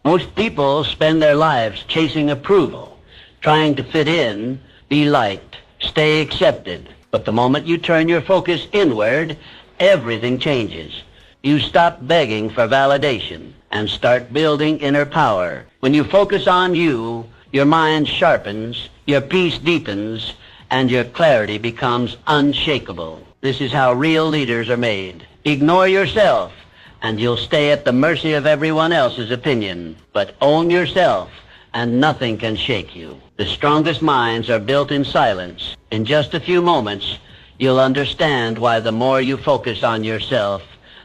Most people spend their lives chasing approval, trying to fit in, be liked, stay accepted. But the moment you turn your focus inward, everything changes. You stop begging for validation and start building inner power. When you focus on you, your mind sharpens, your peace deepens, and your clarity becomes unshakable. This is how real leaders are made. Ignore yourself, and you'll stay at the mercy of everyone else's opinion. But own yourself, and nothing can shake you. The strongest minds are built in silence. In just a few moments, you'll understand why the more you focus on yourself,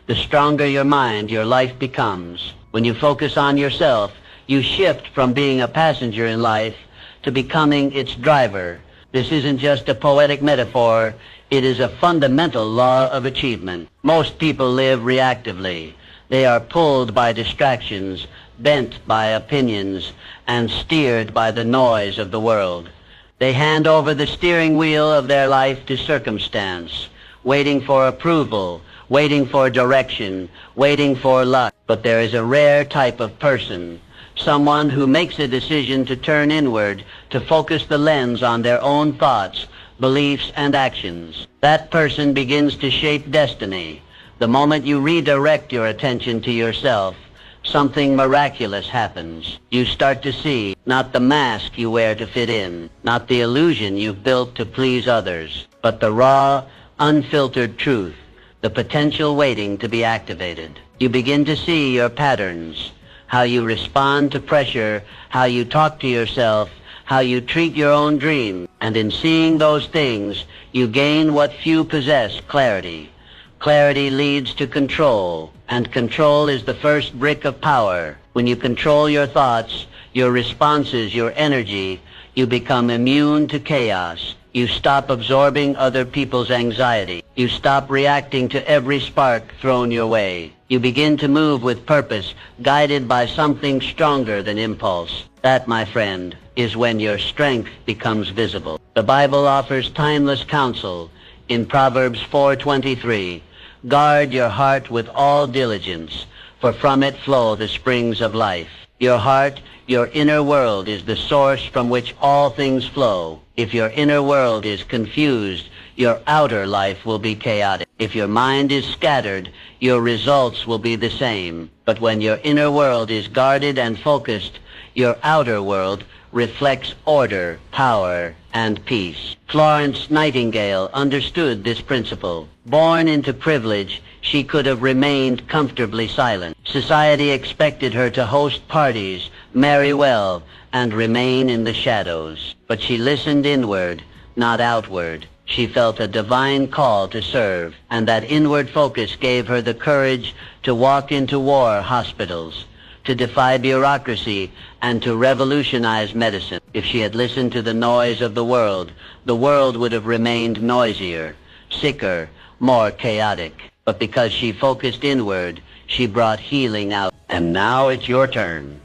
the stronger your mind, your life becomes. When you focus on yourself, you shift from being a passenger in life to becoming its driver. This isn't just a poetic metaphor. It is a fundamental law of achievement. Most people live reactively. They are pulled by distractions, bent by opinions, and steered by the noise of the world. They hand over the steering wheel of their life to circumstance, waiting for approval, waiting for direction, waiting for luck. But there is a rare type of person, someone who makes a decision to turn inward, to focus the lens on their own thoughts, beliefs, and actions. That person begins to shape destiny. The moment you redirect your attention to yourself, something miraculous happens. You start to see not the mask you wear to fit in, not the illusion you've built to please others, but the raw, unfiltered truth, the potential waiting to be activated. You begin to see your patterns, how you respond to pressure, how you talk to yourself, how you treat your own dream. And in seeing those things, you gain what few possess, clarity. Clarity leads to control, and control is the first brick of power. When you control your thoughts, your responses, your energy, you become immune to chaos. You stop absorbing other people's anxiety. You stop reacting to every spark thrown your way. You begin to move with purpose, guided by something stronger than impulse. That, my friend, is when your strength becomes visible. The Bible offers timeless counsel. In Proverbs 4:23, guard your heart with all diligence, for from it flow the springs of life. Your heart, your inner world, is the source from which all things flow. If your inner world is confused, your outer life will be chaotic. If your mind is scattered, your results will be the same. But when your inner world is guarded and focused, your outer world reflects order, power, and peace. Florence Nightingale understood this principle. Born into privilege, she could have remained comfortably silent. Society expected her to host parties, marry well, and remain in the shadows. But she listened inward, not outward. She felt a divine call to serve, and that inward focus gave her the courage to walk into war hospitals, to defy bureaucracy, and to revolutionize medicine. If she had listened to the noise of the world would have remained noisier, sicker, more chaotic. But because she focused inward, she brought healing out. And now it's your turn.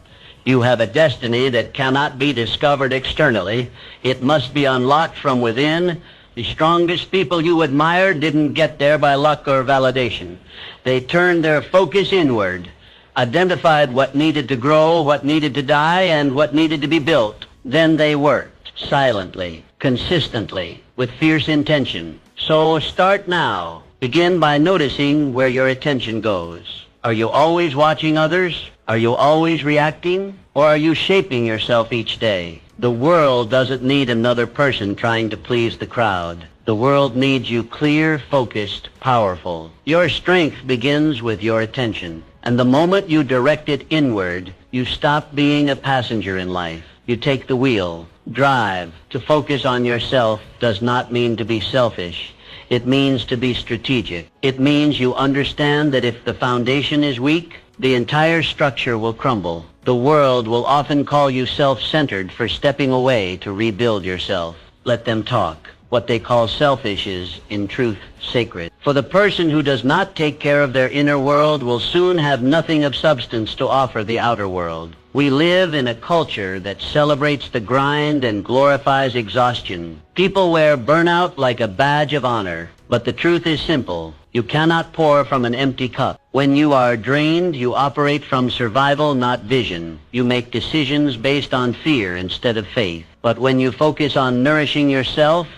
You have a destiny that cannot be discovered externally. It must be unlocked from within. The strongest people you admire didn't get there by luck or validation. They turned their focus inward, identified what needed to grow, what needed to die, and what needed to be built. Then they worked, silently, consistently, with fierce intention. So start now. Begin by noticing where your attention goes. Are you always watching others? Are you always reacting? Or are you shaping yourself each day? The world doesn't need another person trying to please the crowd. The world needs you clear, focused, powerful. Your strength begins with your attention. And the moment you direct it inward, you stop being a passenger in life. You take the wheel, drive. To focus on yourself does not mean to be selfish. It means to be strategic. It means you understand that if the foundation is weak, the entire structure will crumble. The world will often call you self-centered for stepping away to rebuild yourself. Let them talk. What they call selfish is, in truth, sacred. For the person who does not take care of their inner world will soon have nothing of substance to offer the outer world. We live in a culture that celebrates the grind and glorifies exhaustion. People wear burnout like a badge of honor. But the truth is simple. You cannot pour from an empty cup. When you are drained, you operate from survival, not vision. You make decisions based on fear instead of faith. But when you focus on nourishing yourself,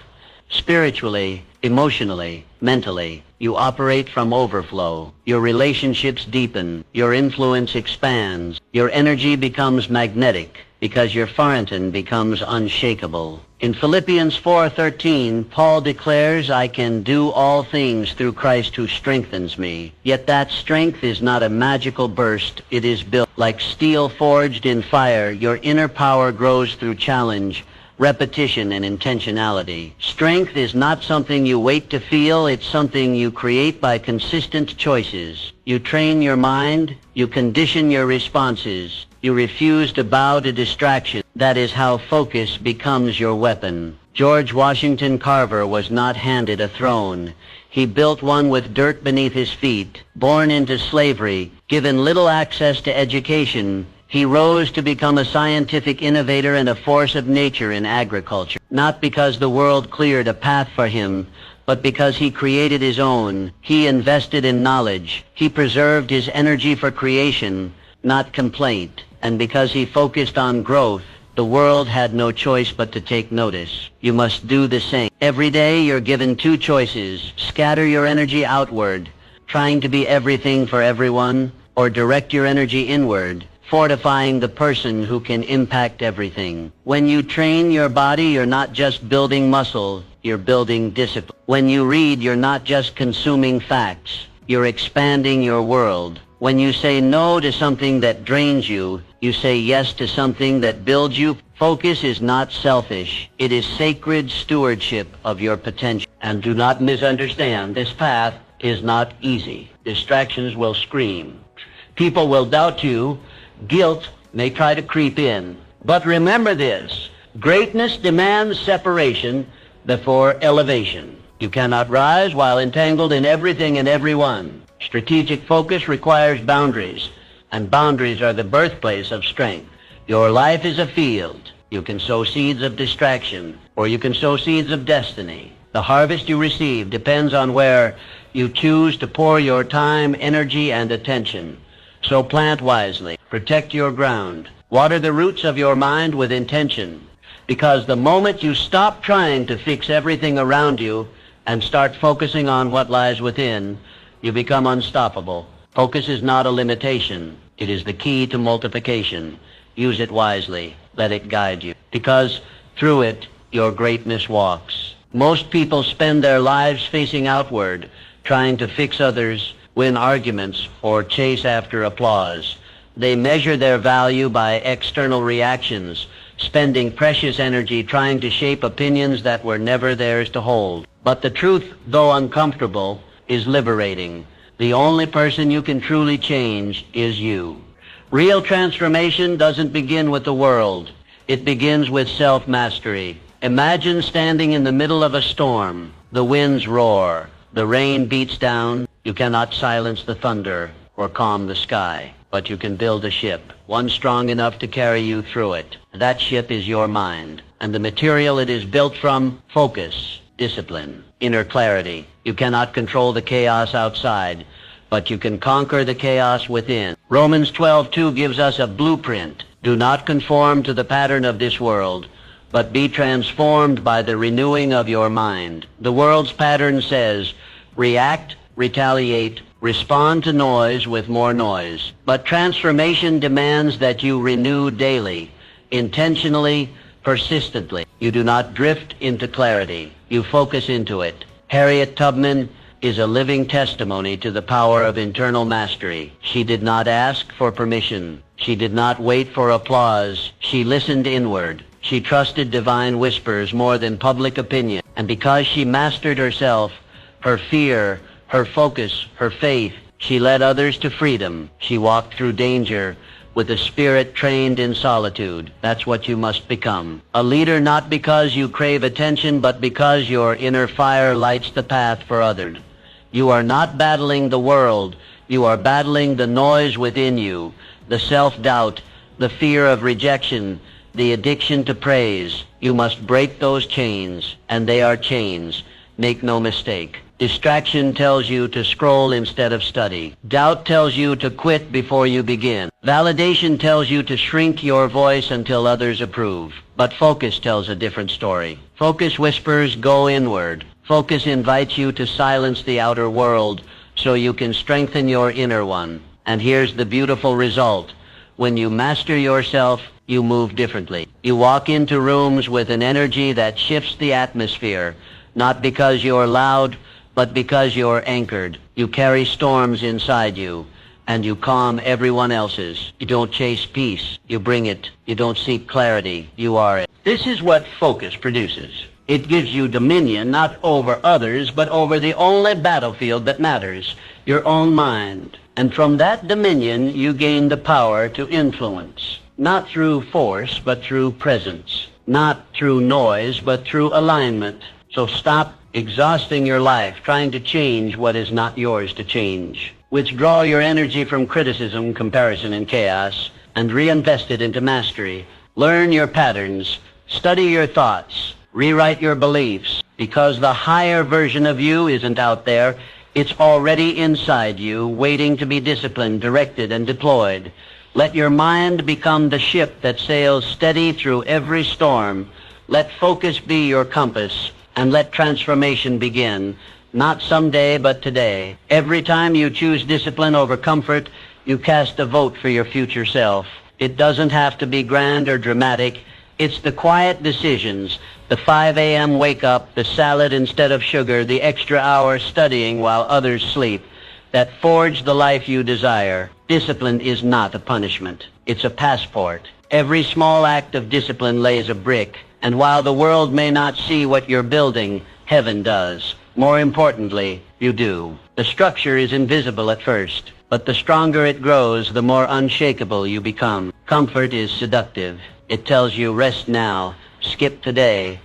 spiritually, emotionally, mentally, you operate from overflow. Your relationships deepen. Your influence expands. Your energy becomes magnetic because your fountain becomes unshakable. In Philippians 4:13, Paul declares, I can do all things through Christ who strengthens me. Yet that strength is not a magical burst. It is built like steel forged in fire. Your inner power grows through challenge, repetition, and intentionality. Strength is not something you wait to feel. It's something you create by consistent choices. You train your mind. You condition your responses. You refuse to bow to distraction. That is how focus becomes your weapon. George Washington Carver was not handed a throne. He built one with dirt beneath his feet. Born into slavery, given little access to education, he rose to become a scientific innovator and a force of nature in agriculture. Not because the world cleared a path for him, but because he created his own. He invested in knowledge. He preserved his energy for creation, not complaint. And because he focused on growth, the world had no choice but to take notice. You must do the same. Every day you're given two choices. Scatter your energy outward, trying to be everything for everyone, or direct your energy inward, fortifying the person who can impact everything. When you train your body, you're not just building muscle, you're building discipline. When you read, you're not just consuming facts, you're expanding your world. When you say no to something that drains you, you say yes to something that builds you. Focus is not selfish. It is sacred stewardship of your potential. And do not misunderstand, this path is not easy. Distractions will scream. People will doubt you. Guilt may try to creep in. But remember this, greatness demands separation before elevation. You cannot rise while entangled in everything and everyone. Strategic focus requires boundaries, and boundaries are the birthplace of strength. Your life is a field. You can sow seeds of distraction, or you can sow seeds of destiny. The harvest you receive depends on where you choose to pour your time, energy, and attention. So plant wisely. Protect your ground. Water the roots of your mind with intention. Because the moment you stop trying to fix everything around you and start focusing on what lies within, you become unstoppable. Focus is not a limitation. It is the key to multiplication. Use it wisely. Let it guide you. Because through it, your greatness walks. Most people spend their lives facing outward, trying to fix others, win arguments, or chase after applause. They measure their value by external reactions, spending precious energy trying to shape opinions that were never theirs to hold. But the truth, though uncomfortable, is liberating. The only person you can truly change is you. Real transformation doesn't begin with the world. It begins with self-mastery. Imagine standing in the middle of a storm. The winds roar. The rain beats down. You cannot silence the thunder or calm the sky, but you can build a ship, one strong enough to carry you through it. That ship is your mind, and the material it is built from, focus, discipline, inner clarity. You cannot control the chaos outside, but you can conquer the chaos within. Romans 12:2 gives us a blueprint. Do not conform to the pattern of this world, but be transformed by the renewing of your mind. The world's pattern says, react, retaliate, respond to noise with more noise. But transformation demands that you renew daily, intentionally, persistently. You do not drift into clarity. You focus into it. Harriet Tubman is a living testimony to the power of internal mastery. She did not ask for permission. She did not wait for applause. She listened inward. She trusted divine whispers more than public opinion. And because she mastered herself, her fear, her focus, her faith, she led others to freedom. She walked through danger with a spirit trained in solitude. That's what you must become. A leader not because you crave attention, but because your inner fire lights the path for others. You are not battling the world. You are battling the noise within you, the self-doubt, the fear of rejection, the addiction to praise. You must break those chains, and they are chains. Make no mistake. Distraction tells you to scroll instead of study. Doubt tells you to quit before you begin. Validation tells you to shrink your voice until others approve. But focus tells a different story. Focus whispers, go inward. Focus invites you to silence the outer world so you can strengthen your inner one. And here's the beautiful result. When you master yourself, you move differently. You walk into rooms with an energy that shifts the atmosphere, not because you're loud, but because you're anchored. You carry storms inside you, and you calm everyone else's. You don't chase peace, you bring it. You don't seek clarity, you are it. This is what focus produces. It gives you dominion not over others, but over the only battlefield that matters, your own mind. And from that dominion, you gain the power to influence, not through force, but through presence, not through noise, but through alignment. So stop exhausting your life trying to change what is not yours to change. Withdraw your energy from criticism, comparison, and chaos, and reinvest it into mastery. Learn your patterns, study your thoughts, rewrite your beliefs, because the higher version of you isn't out there. It's already inside you, waiting to be disciplined, directed, and deployed. Let your mind become the ship that sails steady through every storm. Let focus be your compass, and let transformation begin. Not someday, but today. Every time you choose discipline over comfort, you cast a vote for your future self. It doesn't have to be grand or dramatic. It's the quiet decisions, the 5 a.m. wake up, the salad instead of sugar, the extra hour studying while others sleep, that forge the life you desire. Discipline is not a punishment. It's a passport. Every small act of discipline lays a brick. And while the world may not see what you're building, heaven does. More importantly, you do. The structure is invisible at first, but the stronger it grows, the more unshakable you become. Comfort is seductive. It tells you rest now, skip today,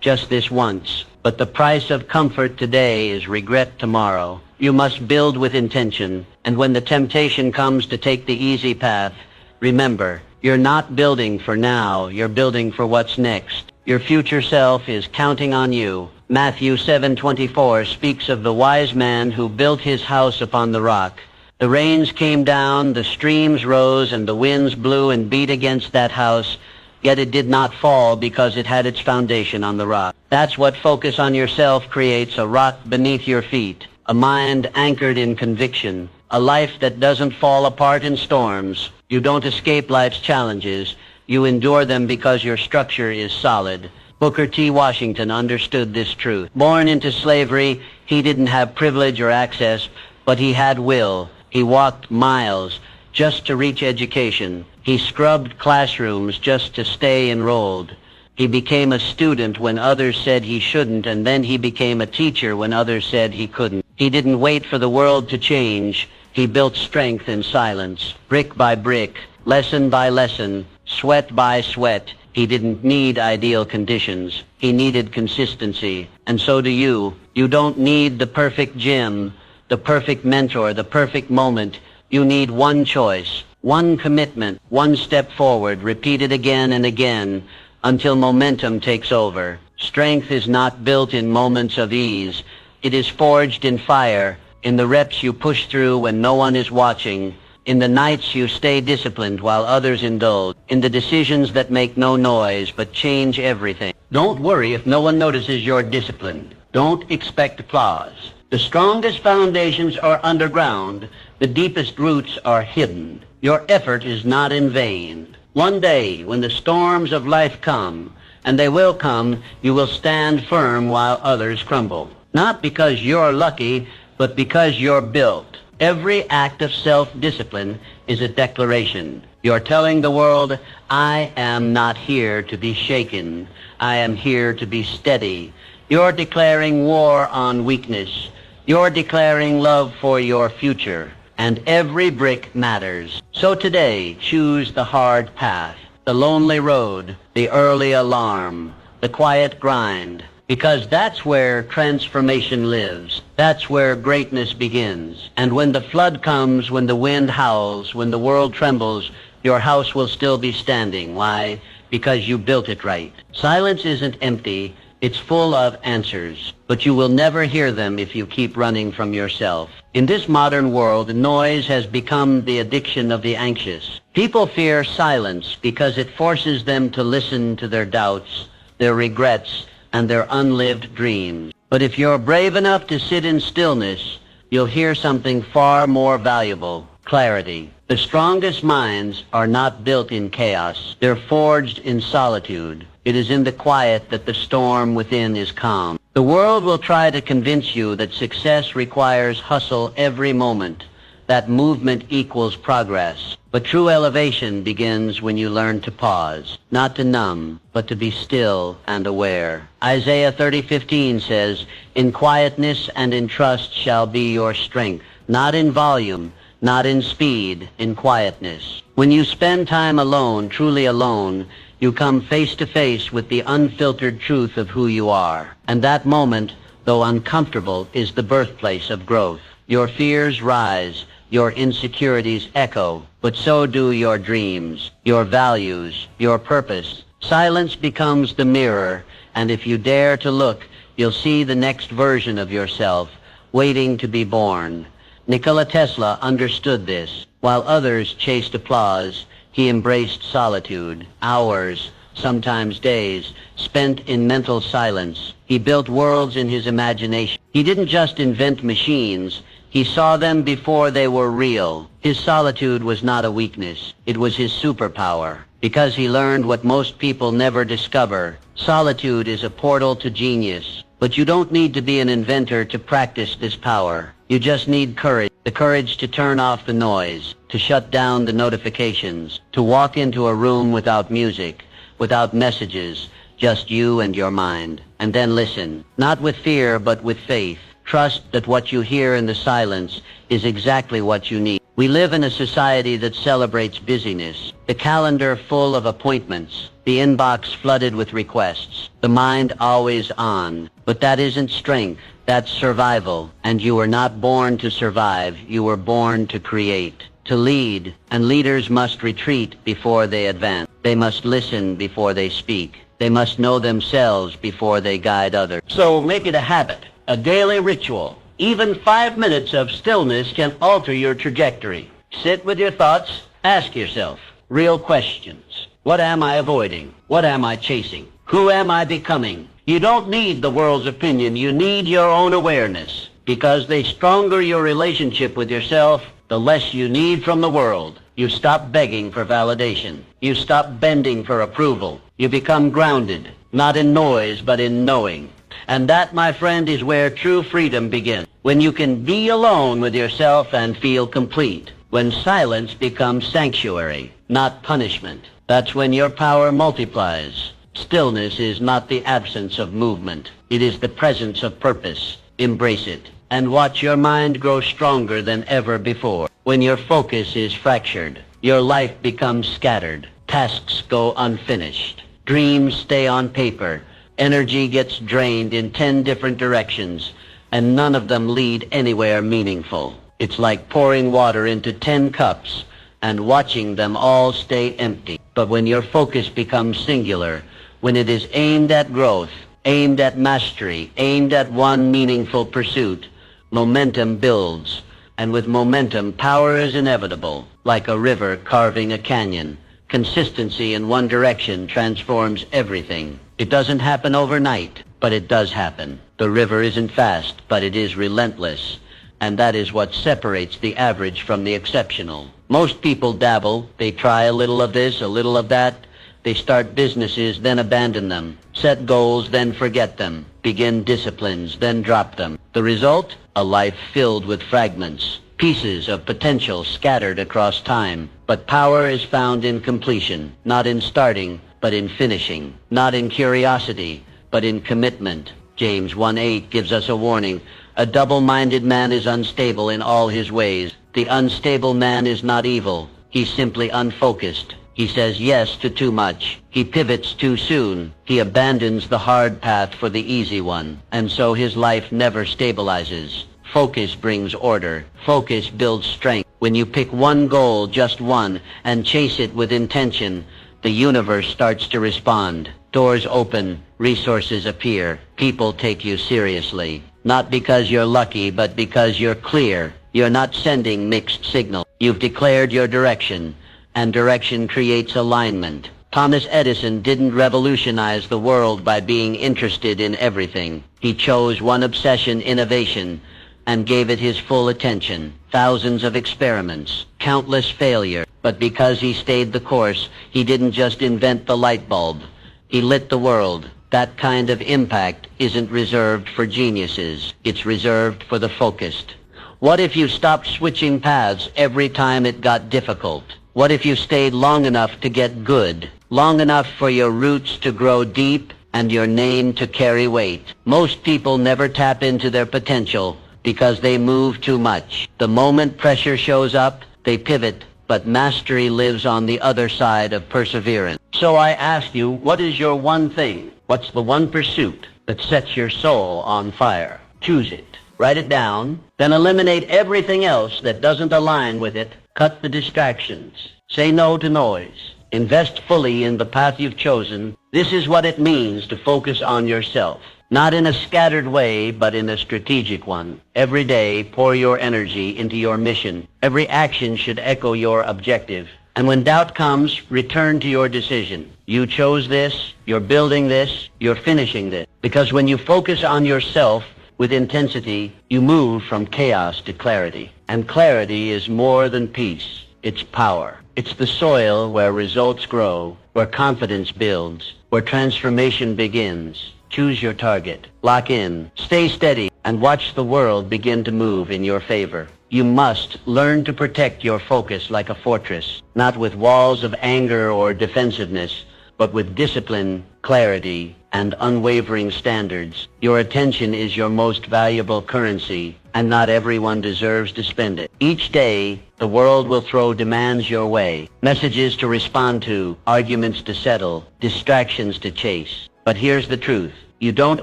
just this once. But the price of comfort today is regret tomorrow. You must build with intention, and when the temptation comes to take the easy path, remember, you're not building for now, you're building for what's next. Your future self is counting on you. Matthew 7:24 speaks of the wise man who built his house upon the rock. The rains came down, the streams rose, and the winds blew and beat against that house, yet it did not fall because it had its foundation on the rock. That's what focus on yourself creates, a rock beneath your feet, a mind anchored in conviction, a life that doesn't fall apart in storms. You don't escape life's challenges. You endure them because your structure is solid. Booker T. Washington understood this truth. Born into slavery, he didn't have privilege or access, but he had will. He walked miles just to reach education. He scrubbed classrooms just to stay enrolled. He became a student when others said he shouldn't, and then he became a teacher when others said he couldn't. He didn't wait for the world to change. He built strength in silence, brick by brick, lesson by lesson, sweat by sweat. He didn't need ideal conditions. He needed consistency. And so do you. You don't need the perfect gym, the perfect mentor, the perfect moment. You need one choice, one commitment, one step forward, repeated again and again until momentum takes over. Strength is not built in moments of ease. It is forged in fire, in the reps you push through when no one is watching, in the nights you stay disciplined while others indulge, in the decisions that make no noise but change everything. Don't worry if no one notices you're disciplined. Don't expect applause. The strongest foundations are underground. The deepest roots are hidden. Your effort is not in vain. One day, when the storms of life come, and they will come, you will stand firm while others crumble. Not because you're lucky, but because you're built. Every act of self-discipline is a declaration. You're telling the world, I am not here to be shaken. I am here to be steady. You're declaring war on weakness. You're declaring love for your future. And every brick matters. So today, choose the hard path, the lonely road, the early alarm, the quiet grind. Because that's where transformation lives. That's where greatness begins. And when the flood comes, when the wind howls, when the world trembles, your house will still be standing. Why? Because you built it right. Silence isn't empty. It's full of answers, but you will never hear them if you keep running from yourself. In this modern world, noise has become the addiction of the anxious. People fear silence because it forces them to listen to their doubts, their regrets, and their unlived dreams. But if you're brave enough to sit in stillness, you'll hear something far more valuable: clarity. The strongest minds are not built in chaos. They're forged in solitude. It is in the quiet that the storm within is calm. The world will try to convince you that success requires hustle every moment, that movement equals progress. But true elevation begins when you learn to pause, not to numb, but to be still and aware. Isaiah 30:15 says, "In quietness and in trust shall be your strength," not in volume, not in speed, in quietness. When you spend time alone, truly alone, you come face to face with the unfiltered truth of who you are. And that moment, though uncomfortable, is the birthplace of growth. Your fears rise, your insecurities echo, but so do your dreams, your values, your purpose. Silence becomes the mirror, and if you dare to look, you'll see the next version of yourself, waiting to be born. Nikola Tesla understood this. While others chased applause, he embraced solitude. Hours, sometimes days, spent in mental silence. He built worlds in his imagination. He didn't just invent machines. He saw them before they were real. His solitude was not a weakness. It was his superpower. Because he learned what most people never discover. Solitude is a portal to genius. But you don't need to be an inventor to practice this power. You just need courage. The courage to turn off the noise, to shut down the notifications, to walk into a room without music, without messages, just you and your mind. And then listen, not with fear, but with faith. Trust that what you hear in the silence is exactly what you need. We live in a society that celebrates busyness, the calendar full of appointments, the inbox flooded with requests, the mind always on. But that isn't strength, that's survival. And you were not born to survive, you were born to create, to lead. And leaders must retreat before they advance. They must listen before they speak. They must know themselves before they guide others. So make it a habit, a daily ritual. Even 5 minutes of stillness can alter your trajectory. Sit with your thoughts, ask yourself real questions. What am I avoiding? What am I chasing? Who am I becoming? You don't need the world's opinion, you need your own awareness. Because the stronger your relationship with yourself, the less you need from the world. You stop begging for validation. You stop bending for approval. You become grounded, not in noise, but in knowing. And that, my friend, is where true freedom begins. When you can be alone with yourself and feel complete. When silence becomes sanctuary, not punishment. That's when your power multiplies. Stillness is not the absence of movement. It is the presence of purpose. Embrace it. And watch your mind grow stronger than ever before. When your focus is fractured, your life becomes scattered. Tasks go unfinished. Dreams stay on paper. Energy gets drained in 10 different directions, and none of them lead anywhere meaningful. It's like pouring water into 10 cups and watching them all stay empty. But when your focus becomes singular, when it is aimed at growth, aimed at mastery, aimed at one meaningful pursuit, momentum builds. And with momentum, power is inevitable, like a river carving a canyon. Consistency in one direction transforms everything. It doesn't happen overnight, but it does happen. The river isn't fast, but it is relentless. And that is what separates the average from the exceptional. Most people dabble. They try a little of this, a little of that. They start businesses, then abandon them. Set goals, then forget them. Begin disciplines, then drop them. The result? A life filled with fragments. Pieces of potential scattered across time. But power is found in completion, not in starting, but in finishing. Not in curiosity, but in commitment. James 1:8 gives us a warning. A double-minded man is unstable in all his ways. The unstable man is not evil. He's simply unfocused. He says yes to too much. He pivots too soon. He abandons the hard path for the easy one. And so his life never stabilizes. Focus brings order. Focus builds strength. When you pick one goal, just one, and chase it with intention, the universe starts to respond. Doors open, resources appear, people take you seriously. Not because you're lucky, but because you're clear. You're not sending mixed signals. You've declared your direction, and direction creates alignment. Thomas Edison didn't revolutionize the world by being interested in everything. He chose one obsession, innovation, and gave it his full attention. Thousands of experiments, countless failure. But because he stayed the course, he didn't just invent the light bulb. He lit the world. That kind of impact isn't reserved for geniuses. It's reserved for the focused. What if you stopped switching paths every time it got difficult? What if you stayed long enough to get good? Long enough for your roots to grow deep and your name to carry weight? Most people never tap into their potential because they move too much. The moment pressure shows up, they pivot, but mastery lives on the other side of perseverance. So I ask you, what is your one thing? What's the one pursuit that sets your soul on fire? Choose it. Write it down. Then eliminate everything else that doesn't align with it. Cut the distractions. Say no to noise. Invest fully in the path you've chosen. This is what it means to focus on yourself. Not in a scattered way, but in a strategic one. Every day, pour your energy into your mission. Every action should echo your objective. And when doubt comes, return to your decision. You chose this, you're building this, you're finishing this. Because when you focus on yourself with intensity, you move from chaos to clarity. And clarity is more than peace. It's power. It's the soil where results grow, where confidence builds, where transformation begins. Choose your target. Lock in. Stay steady. And watch the world begin to move in your favor. You must learn to protect your focus like a fortress, not with walls of anger or defensiveness, but with discipline, clarity, and unwavering standards. Your attention is your most valuable currency, and not everyone deserves to spend it. Each day, the world will throw demands your way, messages to respond to, arguments to settle, distractions to chase. But here's the truth. You don't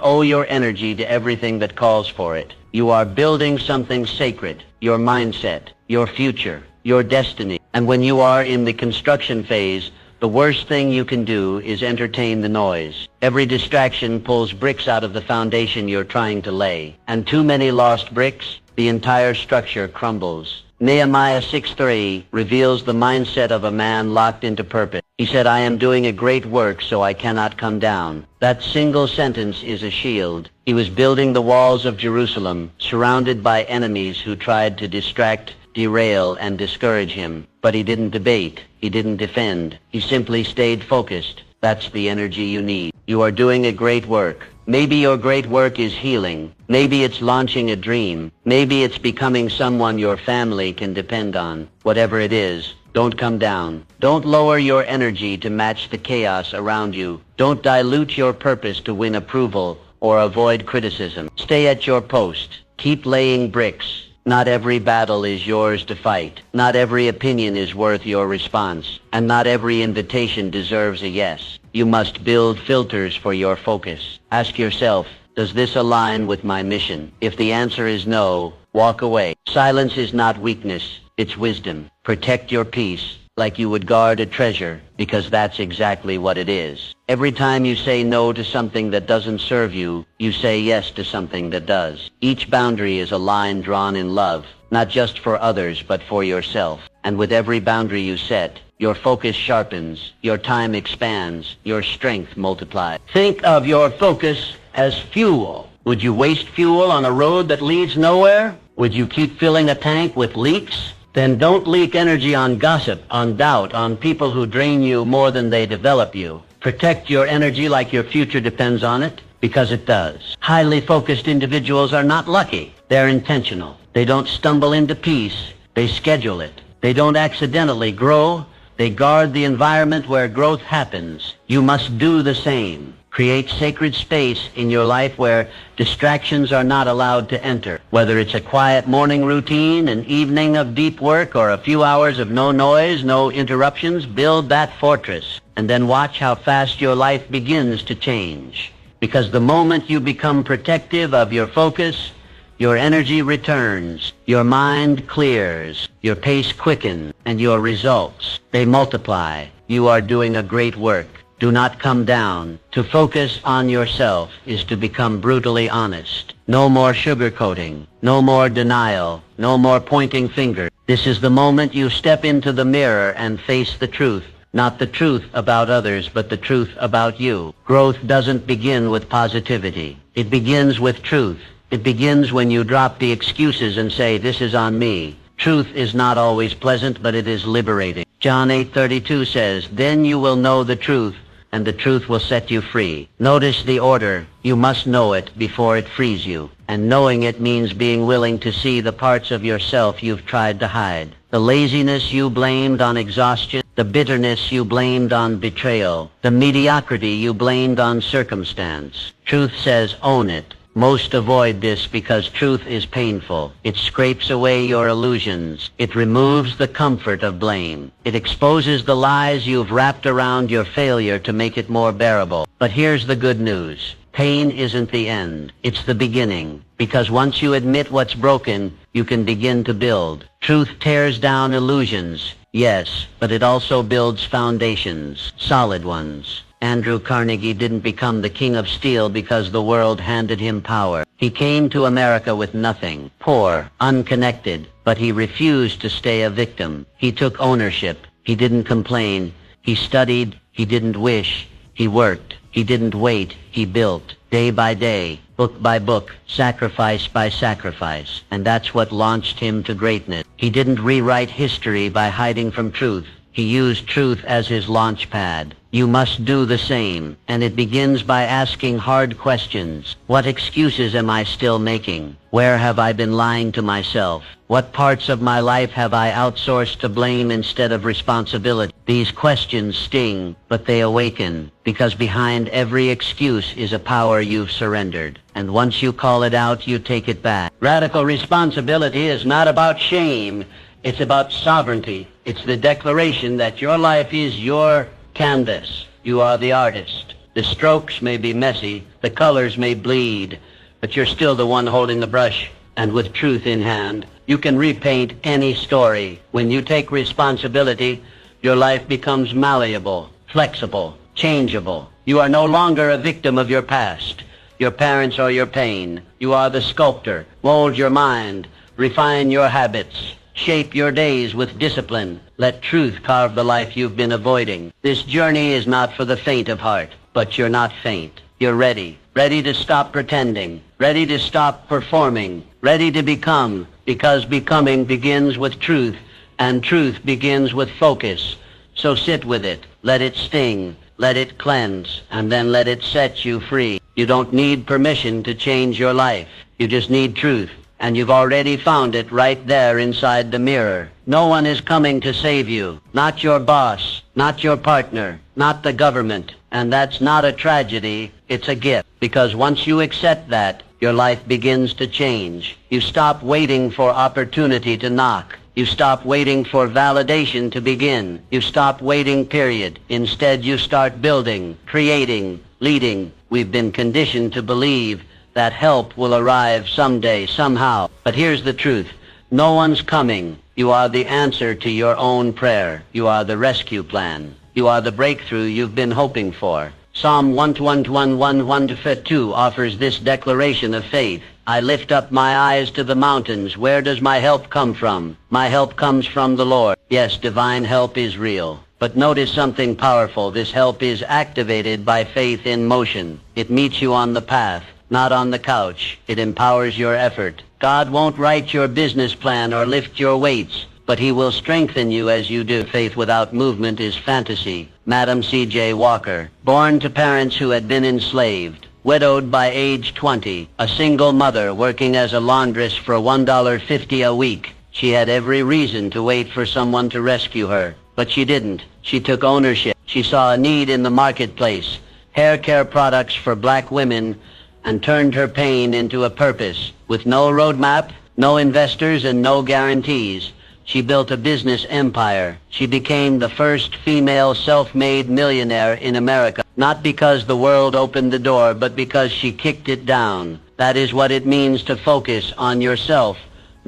owe your energy to everything that calls for it. You are building something sacred, your mindset, your future, your destiny. And when you are in the construction phase, the worst thing you can do is entertain the noise. Every distraction pulls bricks out of the foundation you're trying to lay. And too many lost bricks, the entire structure crumbles. Nehemiah 6:3 reveals the mindset of a man locked into purpose. He said, I am doing a great work, so I cannot come down. That single sentence is a shield. He was building the walls of Jerusalem, surrounded by enemies who tried to distract, derail, and discourage him. But he didn't debate. He didn't defend. He simply stayed focused. That's the energy you need. You are doing a great work. Maybe your great work is healing. Maybe it's launching a dream. Maybe it's becoming someone your family can depend on. Whatever it is, don't come down. Don't lower your energy to match the chaos around you. Don't dilute your purpose to win approval or avoid criticism. Stay at your post. Keep laying bricks. Not every battle is yours to fight. Not every opinion is worth your response. And not every invitation deserves a yes. You must build filters for your focus. Ask yourself, does this align with my mission? If the answer is no, walk away. Silence is not weakness, it's wisdom. Protect your peace like you would guard a treasure, because that's exactly what it is. Every time you say no to something that doesn't serve you, you say yes to something that does. Each boundary is a line drawn in love, not just for others, but for yourself. And with every boundary you set, your focus sharpens, your time expands, your strength multiplies. Think of your focus as fuel. Would you waste fuel on a road that leads nowhere? Would you keep filling a tank with leaks? Then don't leak energy on gossip, on doubt, on people who drain you more than they develop you. Protect your energy like your future depends on it, because it does. Highly focused individuals are not lucky. They're intentional. They don't stumble into peace. They schedule it. They don't accidentally grow. They guard the environment where growth happens. You must do the same. Create sacred space in your life where distractions are not allowed to enter. Whether it's a quiet morning routine, an evening of deep work, or a few hours of no noise, no interruptions, build that fortress. And then watch how fast your life begins to change. Because the moment you become protective of your focus, your energy returns, your mind clears, your pace quickens, and your results, they multiply. You are doing a great work. Do not come down. To focus on yourself is to become brutally honest. No more sugarcoating. No more denial. No more pointing fingers. This is the moment you step into the mirror and face the truth. Not the truth about others, but the truth about you. Growth doesn't begin with positivity. It begins with truth. It begins when you drop the excuses and say, this is on me. Truth is not always pleasant, but it is liberating. John 8:32 says, then you will know the truth, and the truth will set you free. Notice the order. You must know it before it frees you. And knowing it means being willing to see the parts of yourself you've tried to hide. The laziness you blamed on exhaustion, the bitterness you blamed on betrayal, the mediocrity you blamed on circumstance. Truth says own it. Most avoid this because truth is painful. It scrapes away your illusions. It removes the comfort of blame. It exposes the lies you've wrapped around your failure to make it more bearable. But here's the good news. Pain isn't the end. It's the beginning. Because once you admit what's broken, you can begin to build. Truth tears down illusions, yes, but it also builds foundations, solid ones. Andrew Carnegie didn't become the king of steel because the world handed him power. He came to America with nothing, poor, unconnected, but he refused to stay a victim. He took ownership. He didn't complain. He studied. He didn't wish. He worked. He didn't wait. He built, day by day, book by book, sacrifice by sacrifice. And that's what launched him to greatness. He didn't rewrite history by hiding from truth. He used truth as his launch pad. You must do the same, and it begins by asking hard questions. What excuses am I still making? Where have I been lying to myself? What parts of my life have I outsourced to blame instead of responsibility? These questions sting, but they awaken, because behind every excuse is a power you've surrendered. And once you call it out, you take it back. Radical responsibility is not about shame. It's about sovereignty. It's the declaration that your life is your canvas. You are the artist. The strokes may be messy, the colors may bleed, but you're still the one holding the brush. And with truth in hand, you can repaint any story. When you take responsibility, your life becomes malleable, flexible, changeable. You are no longer a victim of your past, your parents or your pain. You are the sculptor. Mold your mind, refine your habits, shape your days with discipline. Let truth carve the life you've been avoiding. This journey is not for the faint of heart, but you're not faint. You're ready. Ready to stop pretending. Ready to stop performing. Ready to become, because becoming begins with truth, and truth begins with focus. So sit with it. Let it sting. Let it cleanse, and then let it set you free. You don't need permission to change your life. You just need truth. And you've already found it right there inside the mirror. No one is coming to save you. Not your boss, not your partner, not the government. And that's not a tragedy, it's a gift. Because once you accept that, your life begins to change. You stop waiting for opportunity to knock. You stop waiting for validation to begin. You stop waiting, period. Instead, you start building, creating, leading. We've been conditioned to believe that help will arrive someday, somehow. But here's the truth. No one's coming. You are the answer to your own prayer. You are the rescue plan. You are the breakthrough you've been hoping for. Psalm 121:1-2 offers this declaration of faith. I lift up my eyes to the mountains. Where does my help come from? My help comes from the Lord. Yes, divine help is real. But notice something powerful. This help is activated by faith in motion. It meets you on the path, not on the couch. It empowers your effort. God won't write your business plan or lift your weights, but he will strengthen you as you do. Faith without movement is fantasy. Madam C.J. Walker, born to parents who had been enslaved, widowed by age 20, a single mother working as a laundress for $1.50 a week. She had every reason to wait for someone to rescue her, but she didn't. She took ownership. She saw a need in the marketplace, hair care products for black women, and turned her pain into a purpose. With no roadmap, no investors, and no guarantees, she built a business empire. She became the first female self-made millionaire in America, not because the world opened the door, but because she kicked it down. That is what it means to focus on yourself,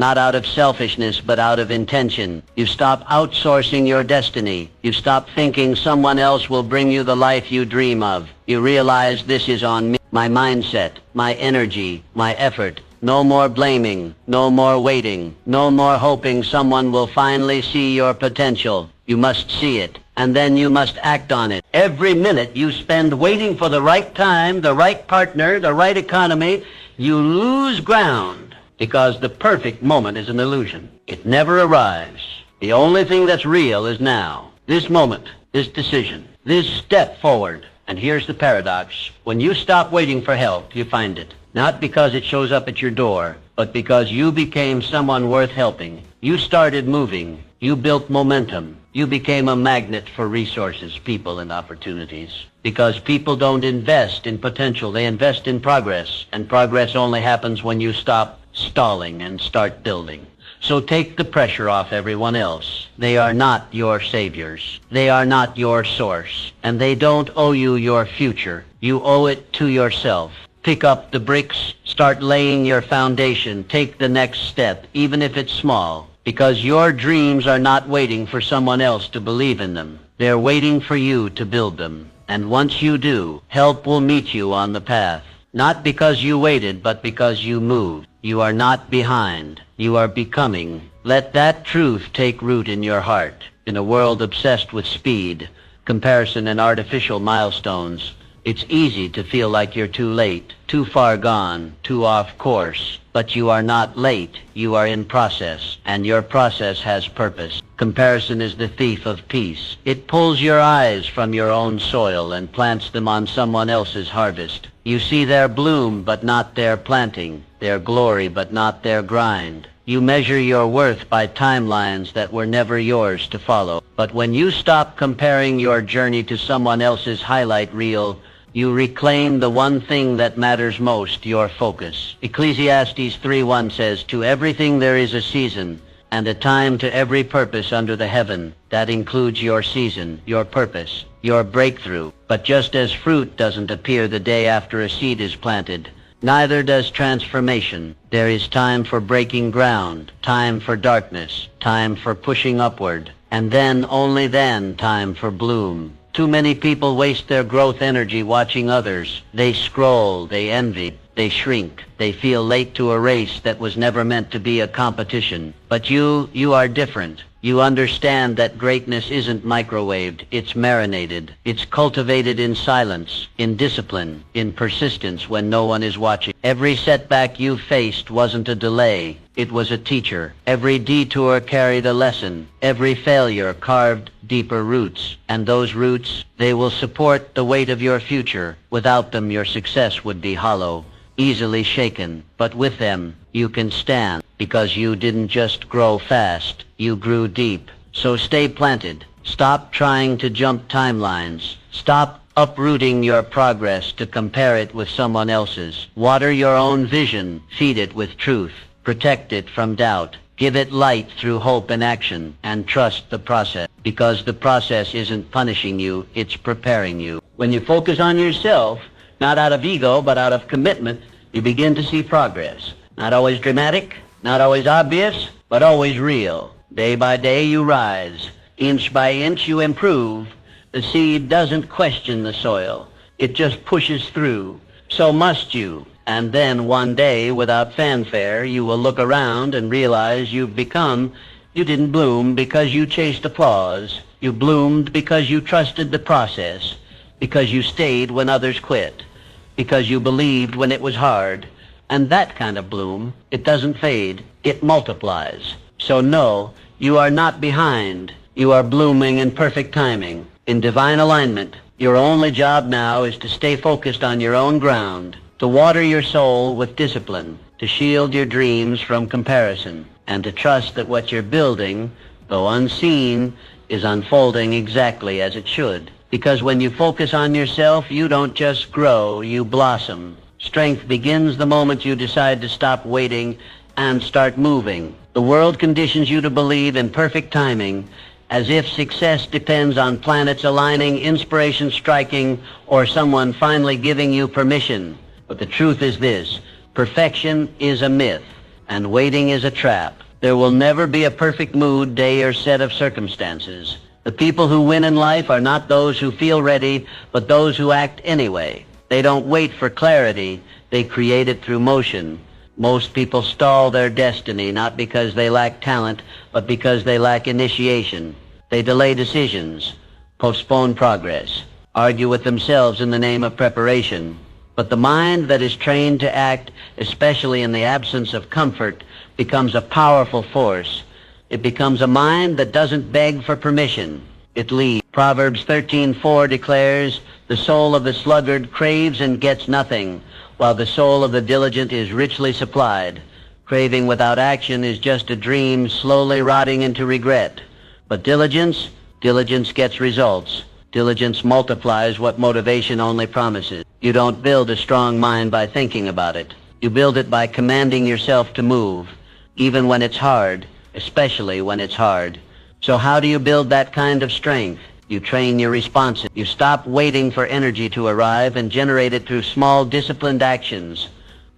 not out of selfishness, but out of intention. You stop outsourcing your destiny. You stop thinking someone else will bring you the life you dream of. You realize this is on me, my mindset, my energy, my effort. No more blaming, no more waiting, no more hoping someone will finally see your potential. You must see it, and then you must act on it. Every minute you spend waiting for the right time, the right partner, the right economy, you lose ground, because the perfect moment is an illusion. It never arrives. The only thing that's real is now. This moment, this decision, this step forward. And here's the paradox. When you stop waiting for help, you find it. Not because it shows up at your door, but because you became someone worth helping. You started moving. You built momentum. You became a magnet for resources, people, and opportunities. Because people don't invest in potential, they invest in progress. And progress only happens when you stop stalling and start building. So take the pressure off everyone else. They are not your saviors. They are not your source. And they don't owe you your future. You owe it to yourself. Pick up the bricks, start laying your foundation, take the next step, even if it's small, because your dreams are not waiting for someone else to believe in them. They're waiting for you to build them. And once you do, help will meet you on the path. Not because you waited, but because you moved. You are not behind. You are becoming. Let that truth take root in your heart. In a world obsessed with speed, comparison, and artificial milestones, it's easy to feel like you're too late, too far gone, too off course. But you are not late. You are in process, and your process has purpose. Comparison is the thief of peace. It pulls your eyes from your own soil and plants them on someone else's harvest. You see their bloom, but not their planting, their glory, but not their grind. You measure your worth by timelines that were never yours to follow. But when you stop comparing your journey to someone else's highlight reel, you reclaim the one thing that matters most, your focus. Ecclesiastes 3:1 says, "To everything there is a season, and a time to every purpose under the heaven." That includes your season, your purpose, your breakthrough. But just as fruit doesn't appear the day after a seed is planted, neither does transformation. There is time for breaking ground, time for darkness, time for pushing upward, and then, only then, time for bloom. Too many people waste their growth energy watching others. They scroll, they envy, they shrink, they feel late to a race that was never meant to be a competition. But you are different. You understand that greatness isn't microwaved, it's marinated. It's cultivated in silence, in discipline, in persistence when no one is watching. Every setback you faced wasn't a delay, it was a teacher. Every detour carried a lesson. Every failure carved deeper roots. And those roots, they will support the weight of your future. Without them, your success would be hollow, easily shaken. But with them, you can stand, because you didn't just grow fast, you grew deep. So stay planted. Stop trying to jump timelines. Stop uprooting your progress to compare it with someone else's. Water your own vision. Feed it with truth. Protect it from doubt. Give it light through hope and action, and trust the process, because the process isn't punishing you, it's preparing you. When you focus on yourself, not out of ego, but out of commitment, you begin to see progress. Not always dramatic, not always obvious, but always real. Day by day you rise. Inch by inch you improve. The seed doesn't question the soil. It just pushes through. So must you. And then one day, without fanfare, you will look around and realize you didn't bloom because you chased applause. You bloomed because you trusted the process, because you stayed when others quit, because you believed when it was hard. And that kind of bloom, it doesn't fade, it multiplies. So no, you are not behind. You are blooming in perfect timing, in divine alignment. Your only job now is to stay focused on your own ground, to water your soul with discipline, to shield your dreams from comparison, and to trust that what you're building, though unseen, is unfolding exactly as it should. Because when you focus on yourself, you don't just grow, you blossom. Strength begins the moment you decide to stop waiting and start moving. The world conditions you to believe in perfect timing, as if success depends on planets aligning, inspiration striking, or someone finally giving you permission. But the truth is this: perfection is a myth, and waiting is a trap. There will never be a perfect mood, day, or set of circumstances. The people who win in life are not those who feel ready, but those who act anyway. They don't wait for clarity, they create it through motion. Most people stall their destiny not because they lack talent, but because they lack initiation. They delay decisions, postpone progress, argue with themselves in the name of preparation. But the mind that is trained to act, especially in the absence of comfort, becomes a powerful force. It becomes a mind that doesn't beg for permission. It leads. Proverbs 13:4 declares, "The soul of the sluggard craves and gets nothing, while the soul of the diligent is richly supplied." Craving without action is just a dream slowly rotting into regret. But diligence gets results. Diligence multiplies what motivation only promises. You don't build a strong mind by thinking about it. You build it by commanding yourself to move, even when it's hard, especially when it's hard. So how do you build that kind of strength? You train your responses. You stop waiting for energy to arrive and generate it through small, disciplined actions.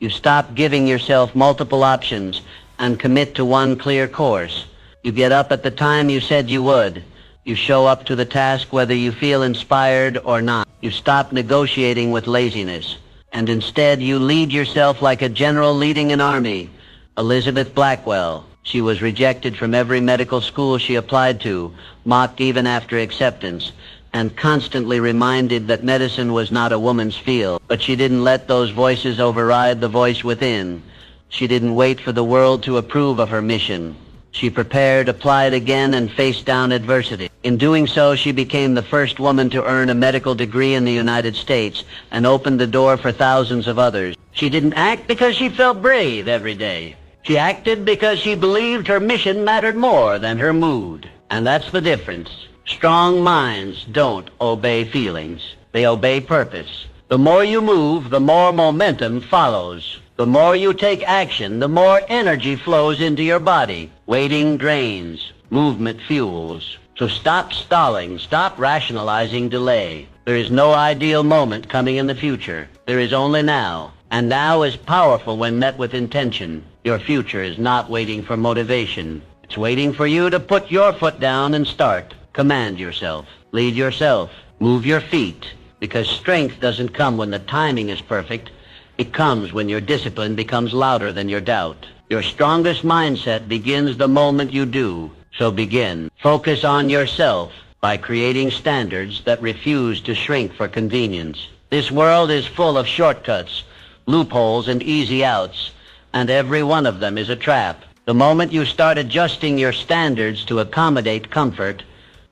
You stop giving yourself multiple options and commit to one clear course. You get up at the time you said you would. You show up to the task whether you feel inspired or not. You stop negotiating with laziness, and instead you lead yourself like a general leading an army. Elizabeth Blackwell. She was rejected from every medical school she applied to, mocked even after acceptance, and constantly reminded that medicine was not a woman's field. But she didn't let those voices override the voice within. She didn't wait for the world to approve of her mission. She prepared, applied again, and faced down adversity. In doing so, she became the first woman to earn a medical degree in the United States and opened the door for thousands of others. She didn't act because she felt brave every day. She acted because she believed her mission mattered more than her mood. And that's the difference. Strong minds don't obey feelings. They obey purpose. The more you move, the more momentum follows. The more you take action, the more energy flows into your body. Waiting drains. Movement fuels. So stop stalling. Stop rationalizing delay. There is no ideal moment coming in the future. There is only now. And now is powerful when met with intention. Your future is not waiting for motivation. It's waiting for you to put your foot down and start. Command yourself. Lead yourself. Move your feet. Because strength doesn't come when the timing is perfect. It comes when your discipline becomes louder than your doubt. Your strongest mindset begins the moment you do. So begin. Focus on yourself by creating standards that refuse to shrink for convenience. This world is full of shortcuts, loopholes, and easy outs, and every one of them is a trap. The moment you start adjusting your standards to accommodate comfort,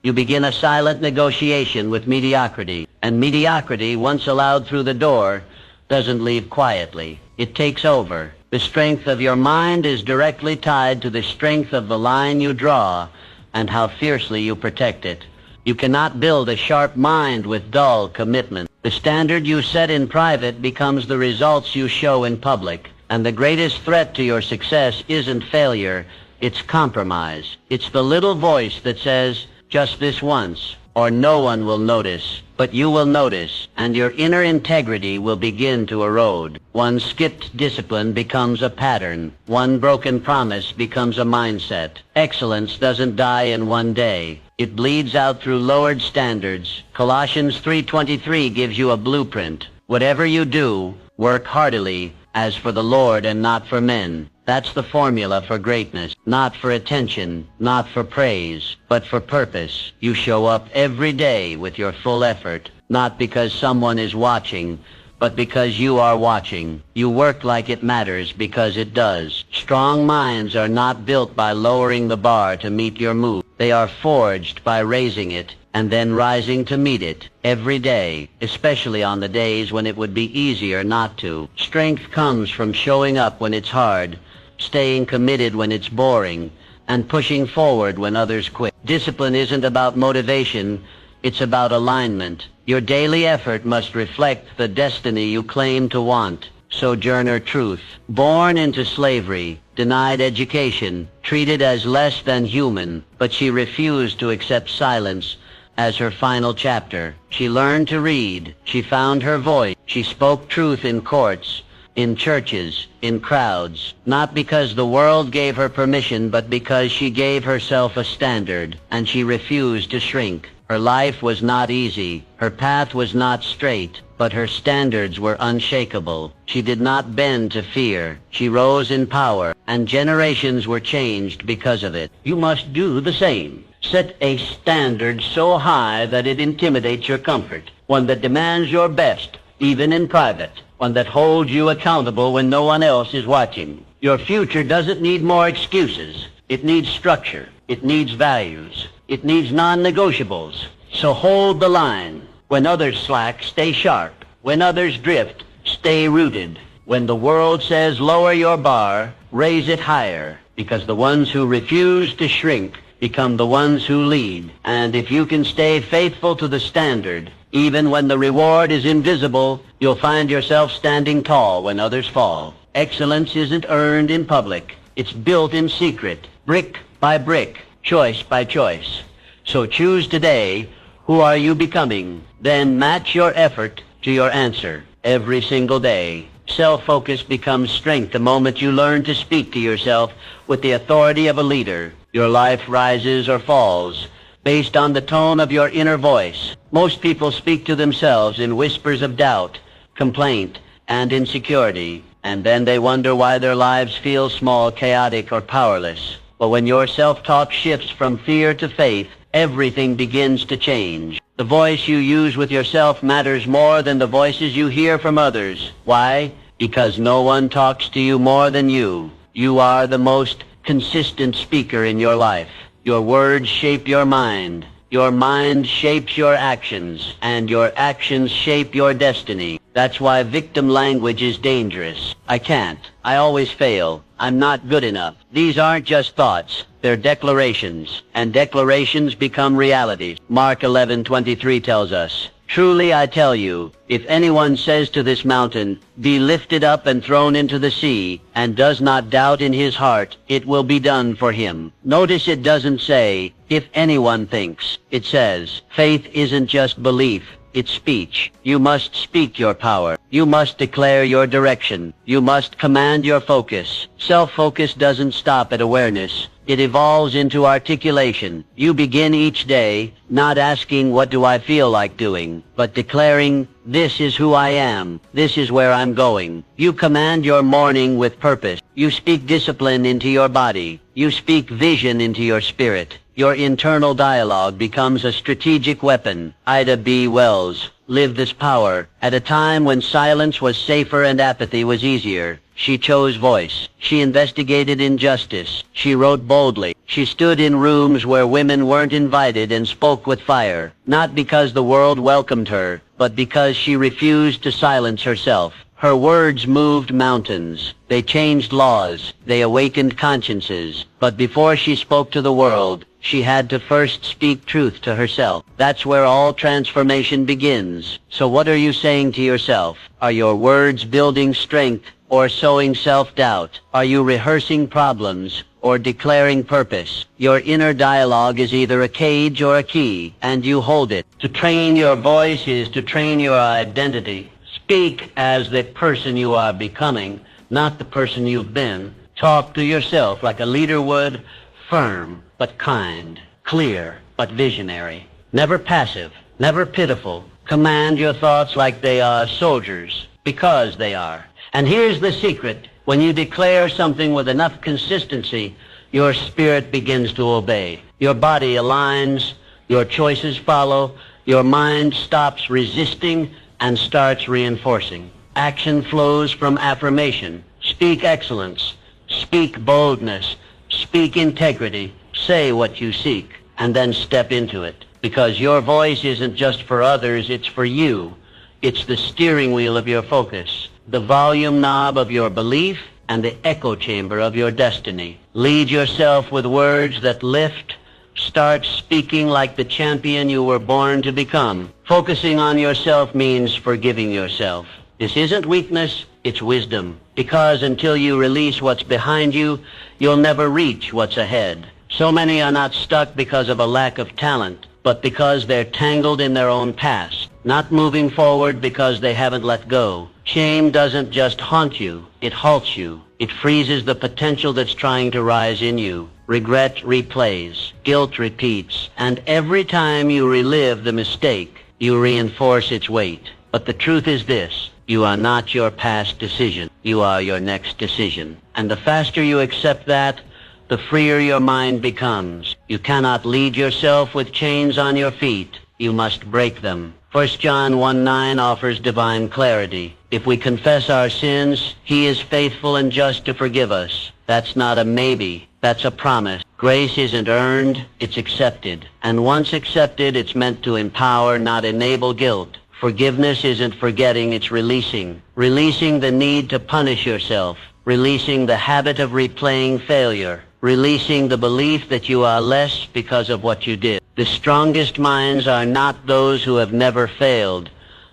you begin a silent negotiation with mediocrity. And mediocrity, once allowed through the door, doesn't leave quietly. It takes over. The strength of your mind is directly tied to the strength of the line you draw and how fiercely you protect it. You cannot build a sharp mind with dull commitment. The standard you set in private becomes the results you show in public. And the greatest threat to your success isn't failure, it's compromise. It's the little voice that says, just this once, or no one will notice. But you will notice, and your inner integrity will begin to erode. One skipped discipline becomes a pattern. One broken promise becomes a mindset. Excellence doesn't die in one day. It bleeds out through lowered standards. Colossians 3:23 gives you a blueprint. Whatever you do, work heartily, as for the Lord and not for men. That's the formula for greatness. Not for attention, not for praise, but for purpose. You show up every day with your full effort, not because someone is watching, but because you are watching. You work like it matters because it does. Strong minds are not built by lowering the bar to meet your mood. They are forged by raising it and then rising to meet it every day, especially on the days when it would be easier not to. Strength comes from showing up when it's hard, staying committed when it's boring, and pushing forward when others quit. Discipline isn't about motivation, it's about alignment. Your daily effort must reflect the destiny you claim to want. Sojourner Truth, born into slavery, denied education, treated as less than human, but she refused to accept silence as her final chapter. She learned to read. She found her voice. She spoke truth in courts, in churches, in crowds, not because the world gave her permission, but because she gave herself a standard, and she refused to shrink. Her life was not easy. Her path was not straight, but her standards were unshakable. She did not bend to fear. She rose in power, and generations were changed because of it. You must do the same. Set a standard so high that it intimidates your comfort, one that demands your best, even in private, one that holds you accountable when no one else is watching. Your future doesn't need more excuses. It needs structure. It needs values. It needs non-negotiables. So hold the line. When others slack, stay sharp. When others drift, stay rooted. When the world says lower your bar, raise it higher, because the ones who refuse to shrink become the ones who lead. And if you can stay faithful to the standard, even when the reward is invisible, you'll find yourself standing tall when others fall. Excellence isn't earned in public. It's built in secret, brick by brick, choice by choice. So choose today, who are you becoming? Then match your effort to your answer every single day. Self-focus becomes strength the moment you learn to speak to yourself with the authority of a leader. Your life rises or falls based on the tone of your inner voice. Most people speak to themselves in whispers of doubt, complaint, and insecurity, and then they wonder why their lives feel small, chaotic, or powerless. But when your self-talk shifts from fear to faith, everything begins to change. The voice you use with yourself matters more than the voices you hear from others. Why? Because no one talks to you more than you. You are the most consistent speaker in your life. Your words shape your mind. Your mind shapes your actions, and your actions shape your destiny. That's why victim language is dangerous. I can't. I always fail. I'm not good enough. These aren't just thoughts. They're declarations, and declarations become realities. Mark 11:23 tells us, "Truly I tell you, if anyone says to this mountain, 'Be lifted up and thrown into the sea,' and does not doubt in his heart, it will be done for him." Notice it doesn't say, "If anyone thinks." It says, faith isn't just belief. It's speech. You must speak your power. You must declare your direction. You must command your focus. Self-focus doesn't stop at awareness. It evolves into articulation. You begin each day not asking, "What do I feel like doing?" but declaring, "This is who I am. This is where I'm going." You command your morning with purpose. You speak discipline into your body. You speak vision into your spirit. Your internal dialogue becomes a strategic weapon. Ida B. Wells lived this power at a time when silence was safer and apathy was easier. She chose voice. She investigated injustice. She wrote boldly. She stood in rooms where women weren't invited and spoke with fire, not because the world welcomed her, but because she refused to silence herself. Her words moved mountains. They changed laws. They awakened consciences. But before she spoke to the world, she had to first speak truth to herself. That's where all transformation begins. So what are you saying to yourself? Are your words building strength or sowing self-doubt? Are you rehearsing problems or declaring purpose? Your inner dialogue is either a cage or a key, and you hold it. To train your voice is to train your identity. Speak as the person you are becoming, not the person you've been. Talk to yourself like a leader would, firm but kind, clear but visionary. Never passive, never pitiful. Command your thoughts like they are soldiers, because they are. And here's the secret. When you declare something with enough consistency, your spirit begins to obey. Your body aligns, your choices follow, your mind stops resisting and starts reinforcing. Action flows from affirmation. Speak excellence. Speak boldness. Speak integrity. Say what you seek, and then step into it. Because your voice isn't just for others, it's for you. It's the steering wheel of your focus, the volume knob of your belief, and the echo chamber of your destiny. Lead yourself with words that lift. Start speaking like the champion you were born to become. Focusing on yourself means forgiving yourself. This isn't weakness, it's wisdom. Because until you release what's behind you, you'll never reach what's ahead. So many are not stuck because of a lack of talent, but because they're tangled in their own past. Not moving forward because they haven't let go. Shame doesn't just haunt you, it halts you. It freezes the potential that's trying to rise in you. Regret replays, guilt repeats, and every time you relive the mistake, you reinforce its weight. But the truth is this: you are not your past decision. You are your next decision. And the faster you accept that, the freer your mind becomes. You cannot lead yourself with chains on your feet. You must break them. 1 John 1:9 offers divine clarity. If we confess our sins, He is faithful and just to forgive us. That's not a maybe. That's a promise. Grace isn't earned, it's accepted. And once accepted, it's meant to empower, not enable guilt. Forgiveness isn't forgetting, it's releasing. Releasing the need to punish yourself. Releasing the habit of replaying failure. Releasing the belief that you are less because of what you did. The strongest minds are not those who have never failed,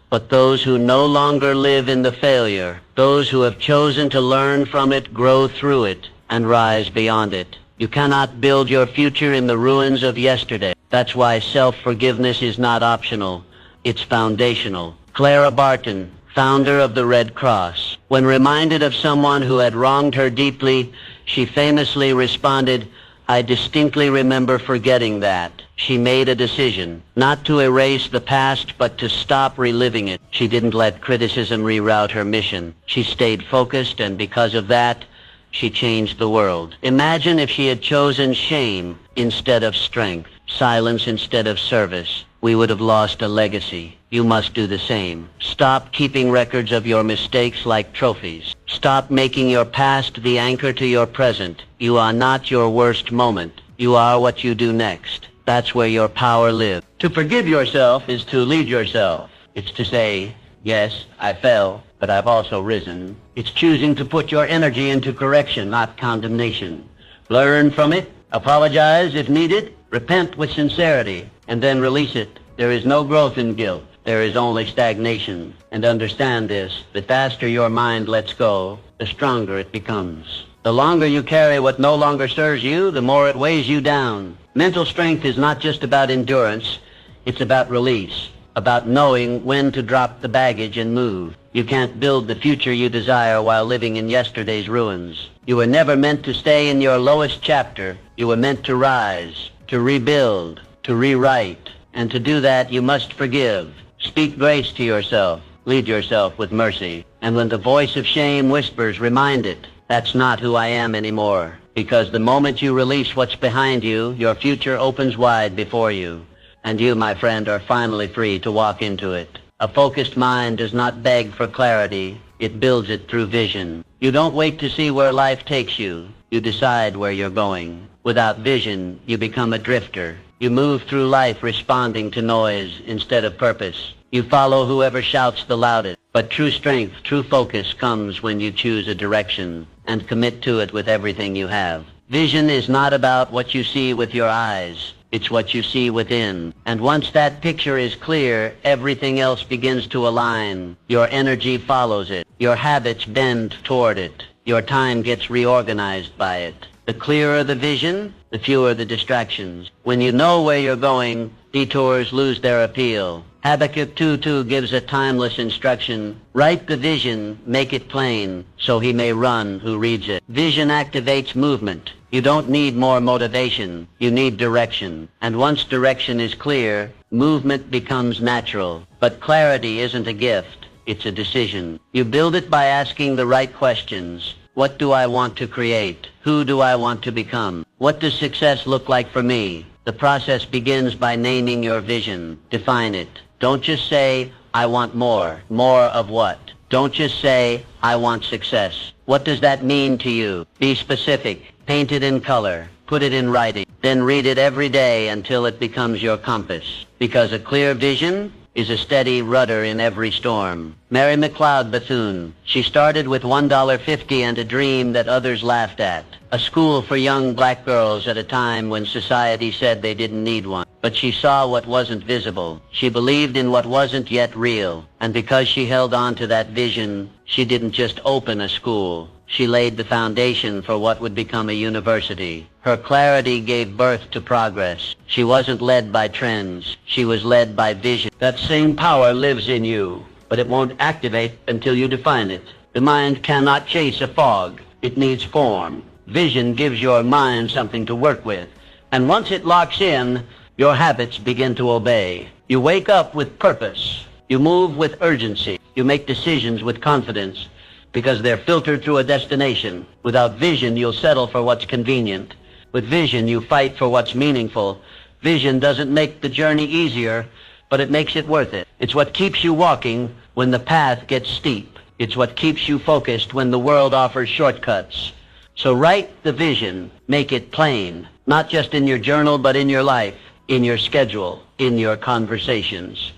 but those who no longer live in the failure. Those who have chosen to learn from it, grow through it, and rise beyond it. You cannot build your future in the ruins of yesterday. That's why self-forgiveness is not optional. It's foundational. Clara Barton, founder of the Red Cross, when reminded of someone who had wronged her deeply, she famously responded, "I distinctly remember forgetting that." She made a decision, not to erase the past, but to stop reliving it. She didn't let criticism reroute her mission. She stayed focused, and because of that, she changed the world. Imagine if she had chosen shame instead of strength, silence instead of service. We would have lost a legacy. You must do the same. Stop keeping records of your mistakes like trophies. Stop making your past the anchor to your present. You are not your worst moment. You are what you do next. That's where your power lives. To forgive yourself is to lead yourself. It's to say, yes, I fell, but I've also risen. It's choosing to put your energy into correction, not condemnation. Learn from it, apologize if needed, repent with sincerity, and then release it. There is no growth in guilt. There is only stagnation. And understand this: the faster your mind lets go, the stronger it becomes. The longer you carry what no longer serves you, the more it weighs you down. Mental strength is not just about endurance. It's about release, about knowing when to drop the baggage and move. You can't build the future you desire while living in yesterday's ruins. You were never meant to stay in your lowest chapter. You were meant to rise, to rebuild, to rewrite. And to do that, you must forgive. Speak grace to yourself. Lead yourself with mercy. And when the voice of shame whispers, remind it, that's not who I am anymore. Because the moment you release what's behind you, your future opens wide before you. And you, my friend, are finally free to walk into it. A focused mind does not beg for clarity. It builds it through vision. You don't wait to see where life takes you. You decide where you're going. Without vision, you become a drifter. You move through life responding to noise instead of purpose. You follow whoever shouts the loudest. But true strength, true focus comes when you choose a direction and commit to it with everything you have. Vision is not about what you see with your eyes. It's what you see within. And once that picture is clear, everything else begins to align. Your energy follows it. Your habits bend toward it. Your time gets reorganized by it. The clearer the vision, the fewer the distractions. When you know where you're going, detours lose their appeal. Habakkuk 2:2 gives a timeless instruction. Write the vision, make it plain, so he may run who reads it. Vision activates movement. You don't need more motivation. You need direction. And once direction is clear, movement becomes natural. But clarity isn't a gift. It's a decision. You build it by asking the right questions. What do I want to create? Who do I want to become? What does success look like for me? The process begins by naming your vision. Define it. Don't just say, I want more. More of what? Don't just say, I want success. What does that mean to you? Be specific. Paint it in color. Put it in writing. Then read it every day until it becomes your compass. Because a clear vision is a steady rudder in every storm. Mary McLeod Bethune. She started with $1.50 and a dream that others laughed at. A school for young black girls at a time when society said they didn't need one. But she saw what wasn't visible. She believed in what wasn't yet real. And because she held on to that vision, she didn't just open a school. She laid the foundation for what would become a university. Her clarity gave birth to progress. She wasn't led by trends. She was led by vision. That same power lives in you. but it won't activate until you define it. The mind cannot chase a fog. It needs form. Vision gives your mind something to work with. And once it locks in, your habits begin to obey. You wake up with purpose. You move with urgency. You make decisions with confidence because they're filtered through a destination. Without vision, you'll settle for what's convenient. With vision, you fight for what's meaningful. Vision doesn't make the journey easier, but it makes it worth it. It's what keeps you walking when the path gets steep. It's what keeps you focused when the world offers shortcuts. So write the vision, make it plain, not just in your journal, but in your life, in your schedule, in your conversations,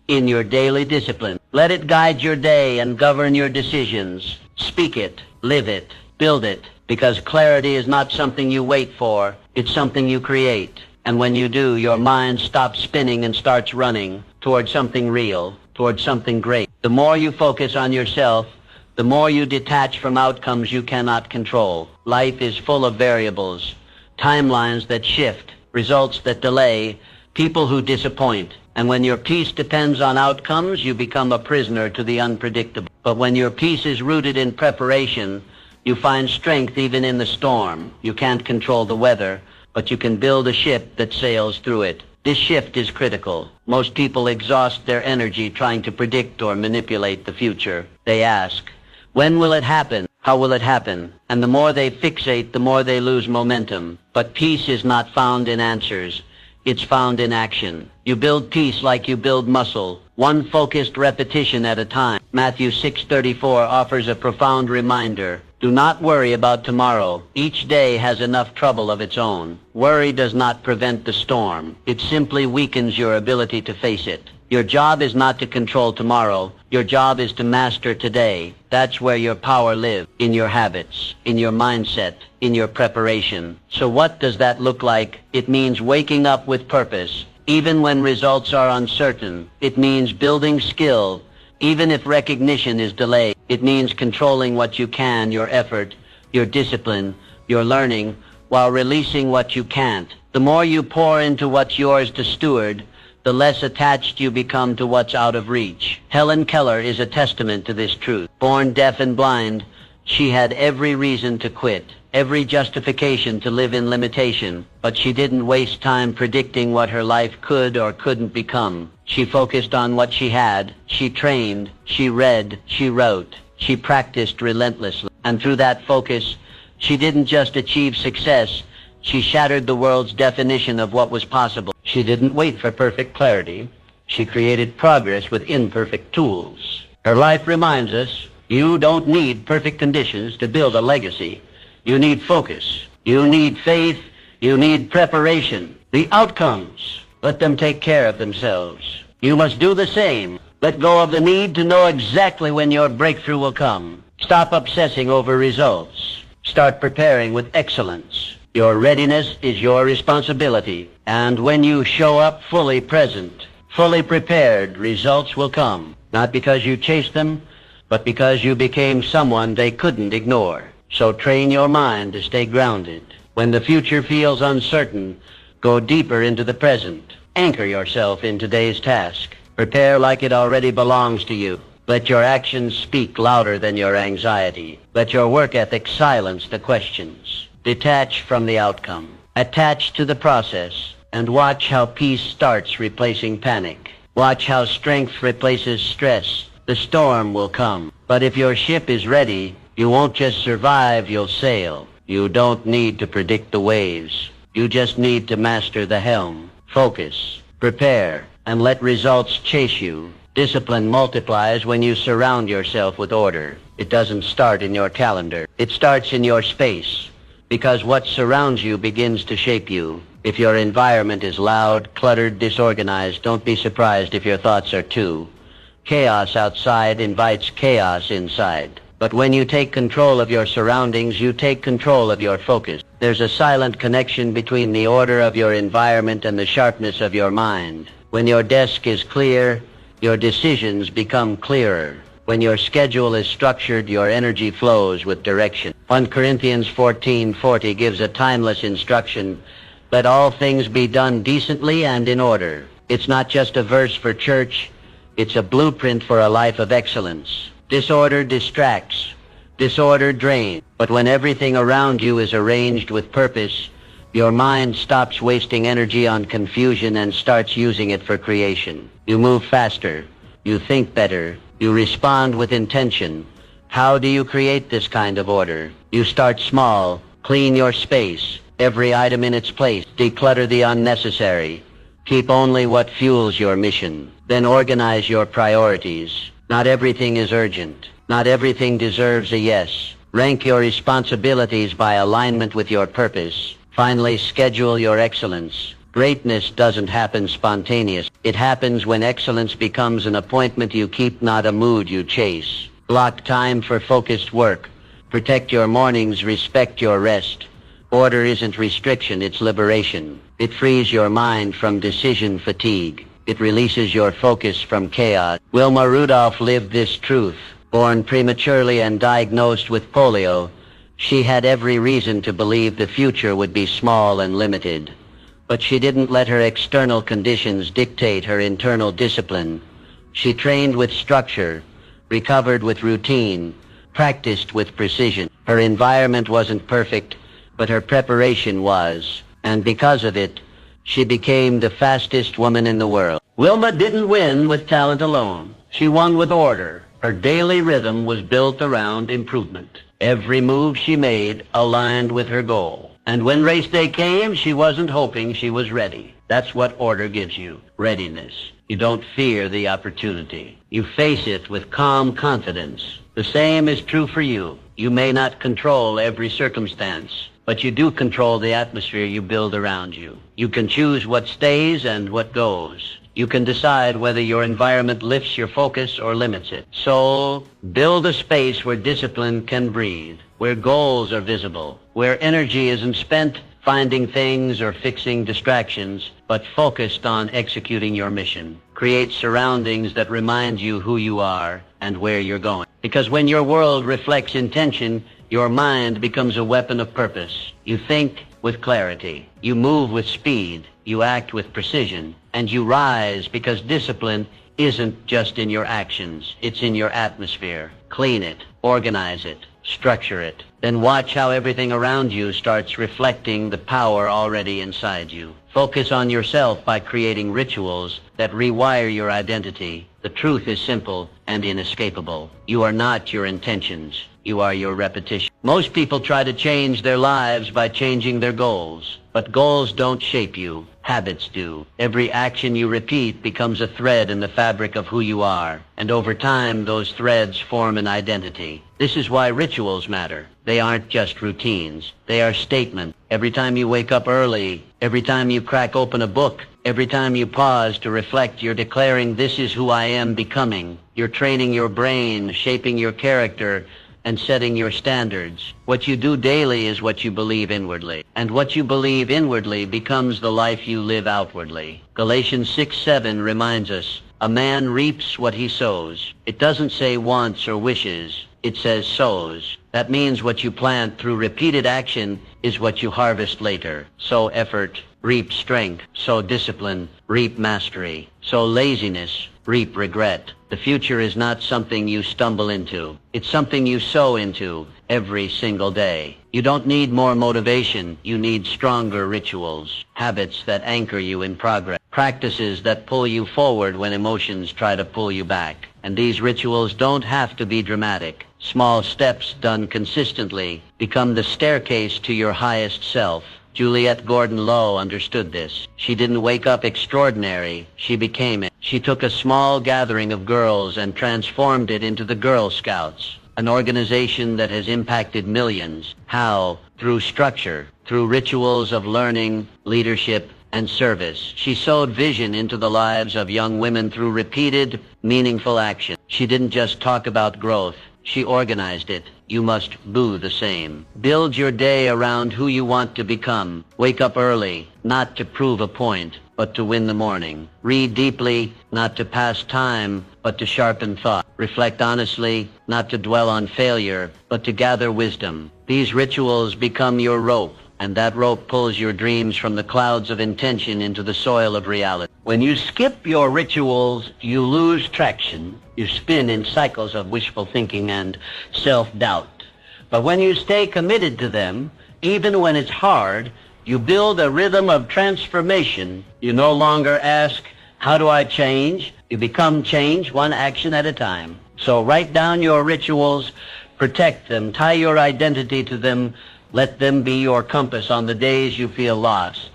in your daily discipline. Let it guide your day and govern your decisions. Speak it, live it, build it, because clarity is not something you wait for, it's something you create. And when you do, your mind stops spinning and starts running towards something real, towards something great. The more you focus on yourself, the more you detach from outcomes you cannot control. Life is full of variables, timelines that shift, results that delay, people who disappoint. And when your peace depends on outcomes, you become a prisoner to the unpredictable. But when your peace is rooted in preparation, you find strength even in the storm. You can't control the weather, but you can build a ship that sails through it. This shift is critical. Most people exhaust their energy trying to predict or manipulate the future. They ask, when will it happen? How will it happen? And the more they fixate, the more they lose momentum. But peace is not found in answers. It's found in action. You build peace like you build muscle, one focused repetition at a time. Matthew 6:34 offers a profound reminder. Do not worry about tomorrow. Each day has enough trouble of its own. Worry does not prevent the storm. It simply weakens your ability to face it. Your job is not to control tomorrow. Your job is to master today. That's where your power lives, in your habits, in your mindset, in your preparation. So what does that look like? It means waking up with purpose, even when results are uncertain. It means building skill, even if recognition is delayed. It means controlling what you can, your effort, your discipline, your learning, while releasing what you can't. The more you pour into what's yours to steward, the less attached you become to what's out of reach. Helen Keller is a testament to this truth. Born deaf and blind, she had every reason to quit, every justification to live in limitation, but she didn't waste time predicting what her life could or couldn't become. She focused on what she had. She trained, she read, she wrote, she practiced relentlessly. And through that focus, she didn't just achieve success, she shattered the world's definition of what was possible. She didn't wait for perfect clarity. She created progress with imperfect tools. Her life reminds us, you don't need perfect conditions to build a legacy. You need focus. You need faith. You need preparation. The outcomes, let them take care of themselves. You must do the same. Let go of the need to know exactly when your breakthrough will come. Stop obsessing over results. Start preparing with excellence. Your readiness is your responsibility. And when you show up fully present, fully prepared, results will come. Not because you chased them, but because you became someone they couldn't ignore. So train your mind to stay grounded. When the future feels uncertain, go deeper into the present. Anchor yourself in today's task. Prepare like it already belongs to you. Let your actions speak louder than your anxiety. Let your work ethic silence the questions. Detach from the outcome. Attach to the process. And watch how peace starts replacing panic. Watch how strength replaces stress. The storm will come. But if your ship is ready, you won't just survive, you'll sail. You don't need to predict the waves. You just need to master the helm. Focus, prepare, and let results chase you. Discipline multiplies when you surround yourself with order. It doesn't start in your calendar. It starts in your space. Because what surrounds you begins to shape you. If your environment is loud, cluttered, disorganized, don't be surprised if your thoughts are too. Chaos outside invites chaos inside. But when you take control of your surroundings, you take control of your focus. There's a silent connection between the order of your environment and the sharpness of your mind. When your desk is clear, your decisions become clearer. When your schedule is structured, your energy flows with direction. 1 Corinthians 14:40 gives a timeless instruction. Let all things be done decently and in order. It's not just a verse for church. It's a blueprint for a life of excellence. Disorder distracts. Disorder drains. But when everything around you is arranged with purpose, your mind stops wasting energy on confusion and starts using it for creation. You move faster. You think better. You respond with intention. How do you create this kind of order? You start small. Clean your space. Every item in its place. Declutter the unnecessary. Keep only what fuels your mission. Then organize your priorities. Not everything is urgent. Not everything deserves a yes. Rank your responsibilities by alignment with your purpose. Finally, schedule your excellence. Greatness doesn't happen spontaneous. It happens when excellence becomes an appointment you keep, not a mood you chase. Block time for focused work. Protect your mornings, respect your rest. Order isn't restriction, it's liberation. It frees your mind from decision fatigue. It releases your focus from chaos. Wilma Rudolph lived this truth. Born prematurely and diagnosed with polio, she had every reason to believe the future would be small and limited. But she didn't let her external conditions dictate her internal discipline. She trained with structure, recovered with routine, practiced with precision. Her environment wasn't perfect, but her preparation was. And because of it, she became the fastest woman in the world. Wilma didn't win with talent alone. She won with order. Her daily rhythm was built around improvement. Every move she made aligned with her goal. And when race day came, she wasn't hoping, she was ready. That's what order gives you, readiness. You don't fear the opportunity. You face it with calm confidence. The same is true for you. You may not control every circumstance, but you do control the atmosphere you build around you. You can choose what stays and what goes. You can decide whether your environment lifts your focus or limits it. So, build a space where discipline can breathe, where goals are visible, where energy isn't spent finding things or fixing distractions, but focused on executing your mission. Create surroundings that remind you who you are and where you're going. Because when your world reflects intention, your mind becomes a weapon of purpose. You think with clarity. You move with speed. You act with precision. And you rise because discipline isn't just in your actions. It's in your atmosphere. Clean it. Organize it. Structure it. Then watch how everything around you starts reflecting the power already inside you. Focus on yourself by creating rituals that rewire your identity. The truth is simple and inescapable. You are not your intentions. You are your repetition. Most people try to change their lives by changing their goals. But goals don't shape you. Habits do. Every action you repeat becomes a thread in the fabric of who you are. And over time, those threads form an identity. This is why rituals matter. They aren't just routines. They are statements. Every time you wake up early, every time you crack open a book, every time you pause to reflect, you're declaring, this is who I am becoming. You're training your brain, shaping your character, and setting your standards. What you do daily is what you believe inwardly. And what you believe inwardly becomes the life you live outwardly. Galatians 6:7 reminds us, a man reaps what he sows. It doesn't say wants or wishes. It says sows. That means what you plant through repeated action is what you harvest later. Sow effort, reap strength. Sow discipline, reap mastery. Sow laziness, reap regret. The future is not something you stumble into. It's something you sow into every single day. You don't need more motivation. You need stronger rituals, habits that anchor you in progress, practices that pull you forward when emotions try to pull you back. And these rituals don't have to be dramatic. Small steps done consistently become the staircase to your highest self. Juliette Gordon Low understood this. She didn't wake up extraordinary. She became it. She took a small gathering of girls and transformed it into the Girl Scouts, an organization that has impacted millions. How? Through structure, through rituals of learning, leadership, and service. She sowed vision into the lives of young women through repeated, meaningful action. She didn't just talk about growth. She organized it. You must do the same. Build your day around who you want to become. Wake up early, not to prove a point, but to win the morning. Read deeply, not to pass time, but to sharpen thought. Reflect honestly, not to dwell on failure, but to gather wisdom. These rituals become your rope, and that rope pulls your dreams from the clouds of intention into the soil of reality. When you skip your rituals, you lose traction. You spin in cycles of wishful thinking and self-doubt. But when you stay committed to them, even when it's hard, you build a rhythm of transformation. You no longer ask, how do I change? You become change one action at a time. So write down your rituals, protect them, tie your identity to them, let them be your compass on the days you feel lost.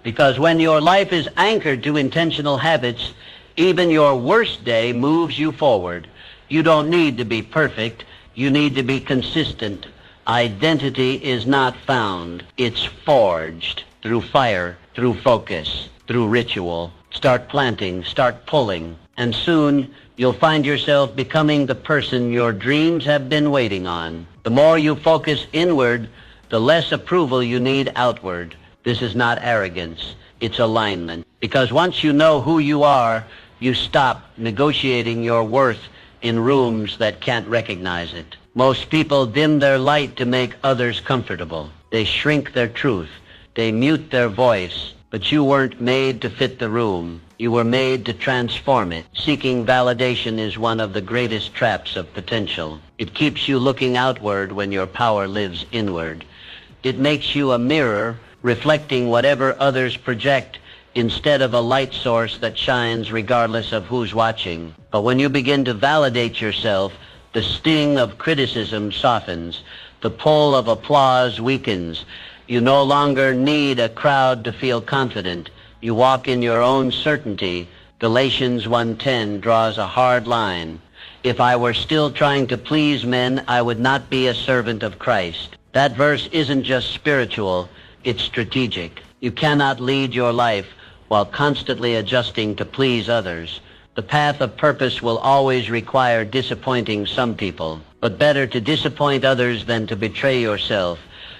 Because when your life is anchored to intentional habits, even your worst day moves you forward. You don't need to be perfect. You need to be consistent. Identity is not found. It's forged through fire, through focus, through ritual. Start planting, start pulling, and soon you'll find yourself becoming the person your dreams have been waiting on. The more you focus inward, the less approval you need outward. This is not arrogance. It's alignment. Because once you know who you are, you stop negotiating your worth in rooms that can't recognize it. Most people dim their light to make others comfortable. They shrink their truth. They mute their voice. But you weren't made to fit the room. You were made to transform it. Seeking validation is one of the greatest traps of potential. It keeps you looking outward when your power lives inward. It makes you a mirror reflecting whatever others project instead of a light source that shines regardless of who's watching. But when you begin to validate yourself, the sting of criticism softens. The pull of applause weakens. You no longer need a crowd to feel confident. You walk in your own certainty. Galatians 1:10 draws a hard line. If I were still trying to please men, I would not be a servant of Christ. That verse isn't just spiritual, it's strategic. You cannot lead your life while constantly adjusting to please others. The path of purpose will always require disappointing some people, but better to disappoint others than to betray yourself.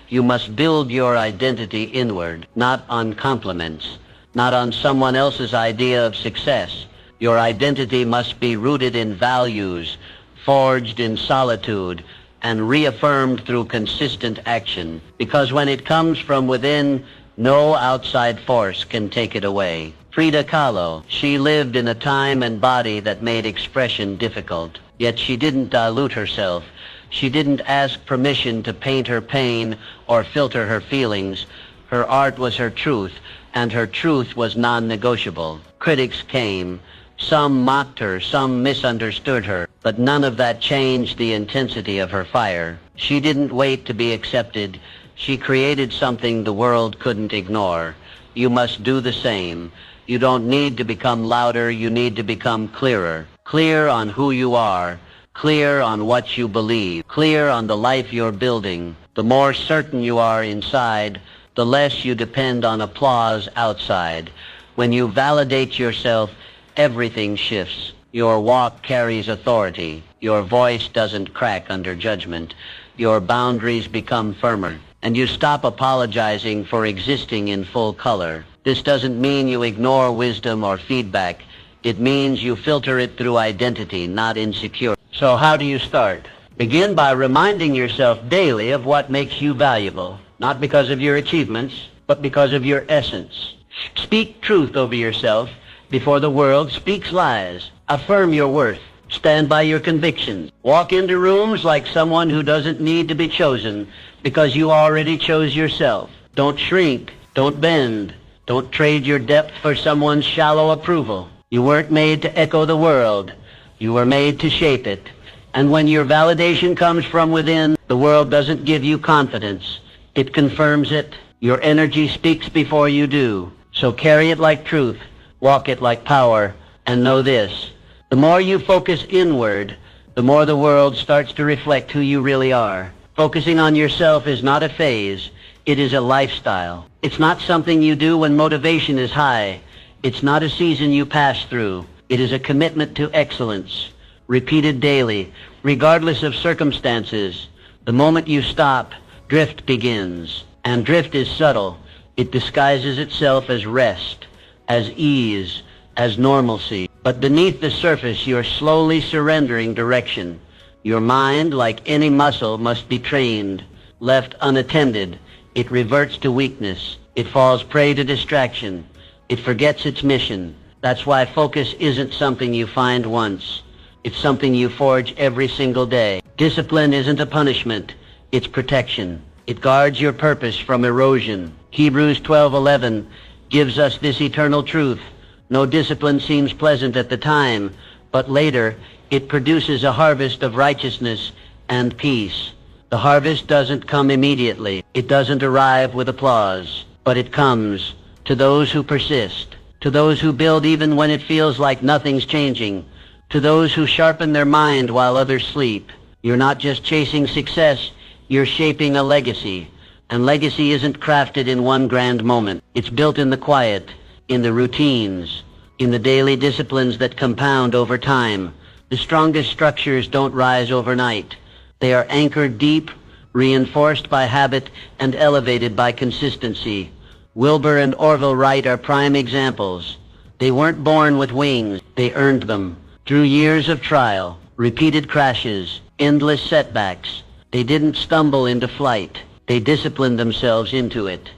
You must build your identity inward, not on compliments, not on someone else's idea of success. Your identity must be rooted in values, forged in solitude, and reaffirmed through consistent action. Because when it comes from within, no outside force can take it away. Frida Kahlo, she lived in a time and body that made expression difficult. Yet she didn't dilute herself. She didn't ask permission to paint her pain or filter her feelings. Her art was her truth, and her truth was non-negotiable. Critics came. Some mocked her, some misunderstood her, but none of that changed the intensity of her fire. She didn't wait to be accepted. She created something the world couldn't ignore. You must do the same. You don't need to become louder, you need to become clearer. Clear on who you are. Clear on what you believe, clear on the life you're building. The more certain you are inside, the less you depend on applause outside. When you validate yourself, everything shifts. Your walk carries authority. Your voice doesn't crack under judgment. Your boundaries become firmer. And you stop apologizing for existing in full color. This doesn't mean you ignore wisdom or feedback. It means you filter it through identity, not insecurity. So how do you start? Begin by reminding yourself daily of what makes you valuable, not because of your achievements, but because of your essence. Speak truth over yourself before the world speaks lies. Affirm your worth. Stand by your convictions. Walk into rooms like someone who doesn't need to be chosen because you already chose yourself. Don't shrink. Don't bend. Don't trade your depth for someone's shallow approval. You weren't made to echo the world. You were made to shape it. And when your validation comes from within, the world doesn't give you confidence. It confirms it. Your energy speaks before you do. So carry it like truth, walk it like power, and know this. The more you focus inward, the more the world starts to reflect who you really are. Focusing on yourself is not a phase. It is a lifestyle. It's not something you do when motivation is high. It's not a season you pass through. It is a commitment to excellence, repeated daily, regardless of circumstances. The moment you stop, drift begins. And drift is subtle. It disguises itself as rest, as ease, as normalcy. But beneath the surface, you're slowly surrendering direction. Your mind, like any muscle, must be trained. Left unattended, it reverts to weakness. It falls prey to distraction. It forgets its mission. That's why focus isn't something you find once. It's something you forge every single day. Discipline isn't a punishment. It's protection. It guards your purpose from erosion. Hebrews 12:11 gives us this eternal truth. No discipline seems pleasant at the time, but later it produces a harvest of righteousness and peace. The harvest doesn't come immediately. It doesn't arrive with applause, but it comes to those who persist, to those who build even when it feels like nothing's changing, to those who sharpen their mind while others sleep. You're not just chasing success, you're shaping a legacy. And legacy isn't crafted in one grand moment. It's built in the quiet, in the routines, in the daily disciplines that compound over time. The strongest structures don't rise overnight. They are anchored deep, reinforced by habit, and elevated by consistency. Wilbur and Orville Wright are prime examples. They weren't born with wings. They earned them through years of trial, repeated crashes, endless setbacks. They didn't stumble into flight. They disciplined themselves into it.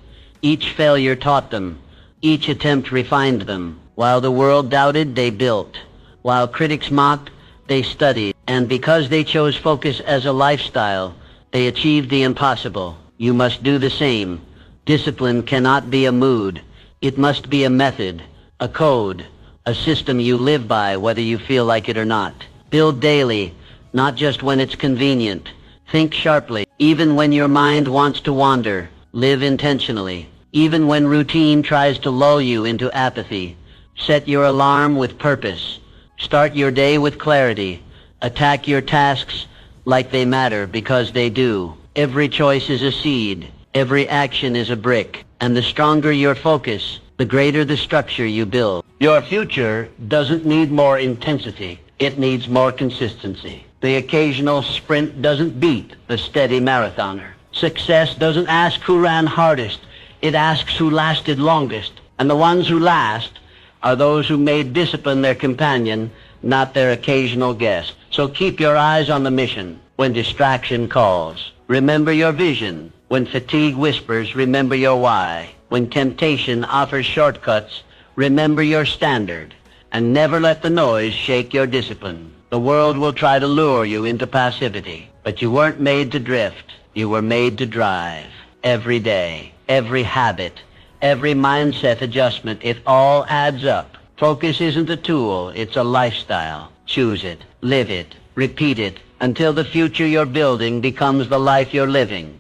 Each failure taught them. Each attempt refined them. While the world doubted, they built. While critics mocked, they studied. And because they chose focus as a lifestyle, they achieved the impossible. You must do the same. Discipline cannot be a mood. It must be a method, a code, a system you live by whether you feel like it or not. Build daily, not just when it's convenient. Think sharply. Even when your mind wants to wander, live intentionally. Even when routine tries to lull you into apathy, set your alarm with purpose. Start your day with clarity. Attack your tasks like they matter because they do. Every choice is a seed. Every action is a brick. And the stronger your focus, the greater the structure you build. Your future doesn't need more intensity. It needs more consistency. The occasional sprint doesn't beat the steady marathoner. Success doesn't ask who ran hardest. It asks who lasted longest. And the ones who last are those who made discipline their companion, not their occasional guest. So keep your eyes on the mission when distraction calls. Remember your vision. When fatigue whispers, remember your why. When temptation offers shortcuts, remember your standard. And never let the noise shake your discipline. The world will try to lure you into passivity, but you weren't made to drift. You were made to drive. Every day, every habit, every mindset adjustment, it all adds up. Focus isn't a tool, it's a lifestyle. Choose it, live it, repeat it, until the future you're building becomes the life you're living.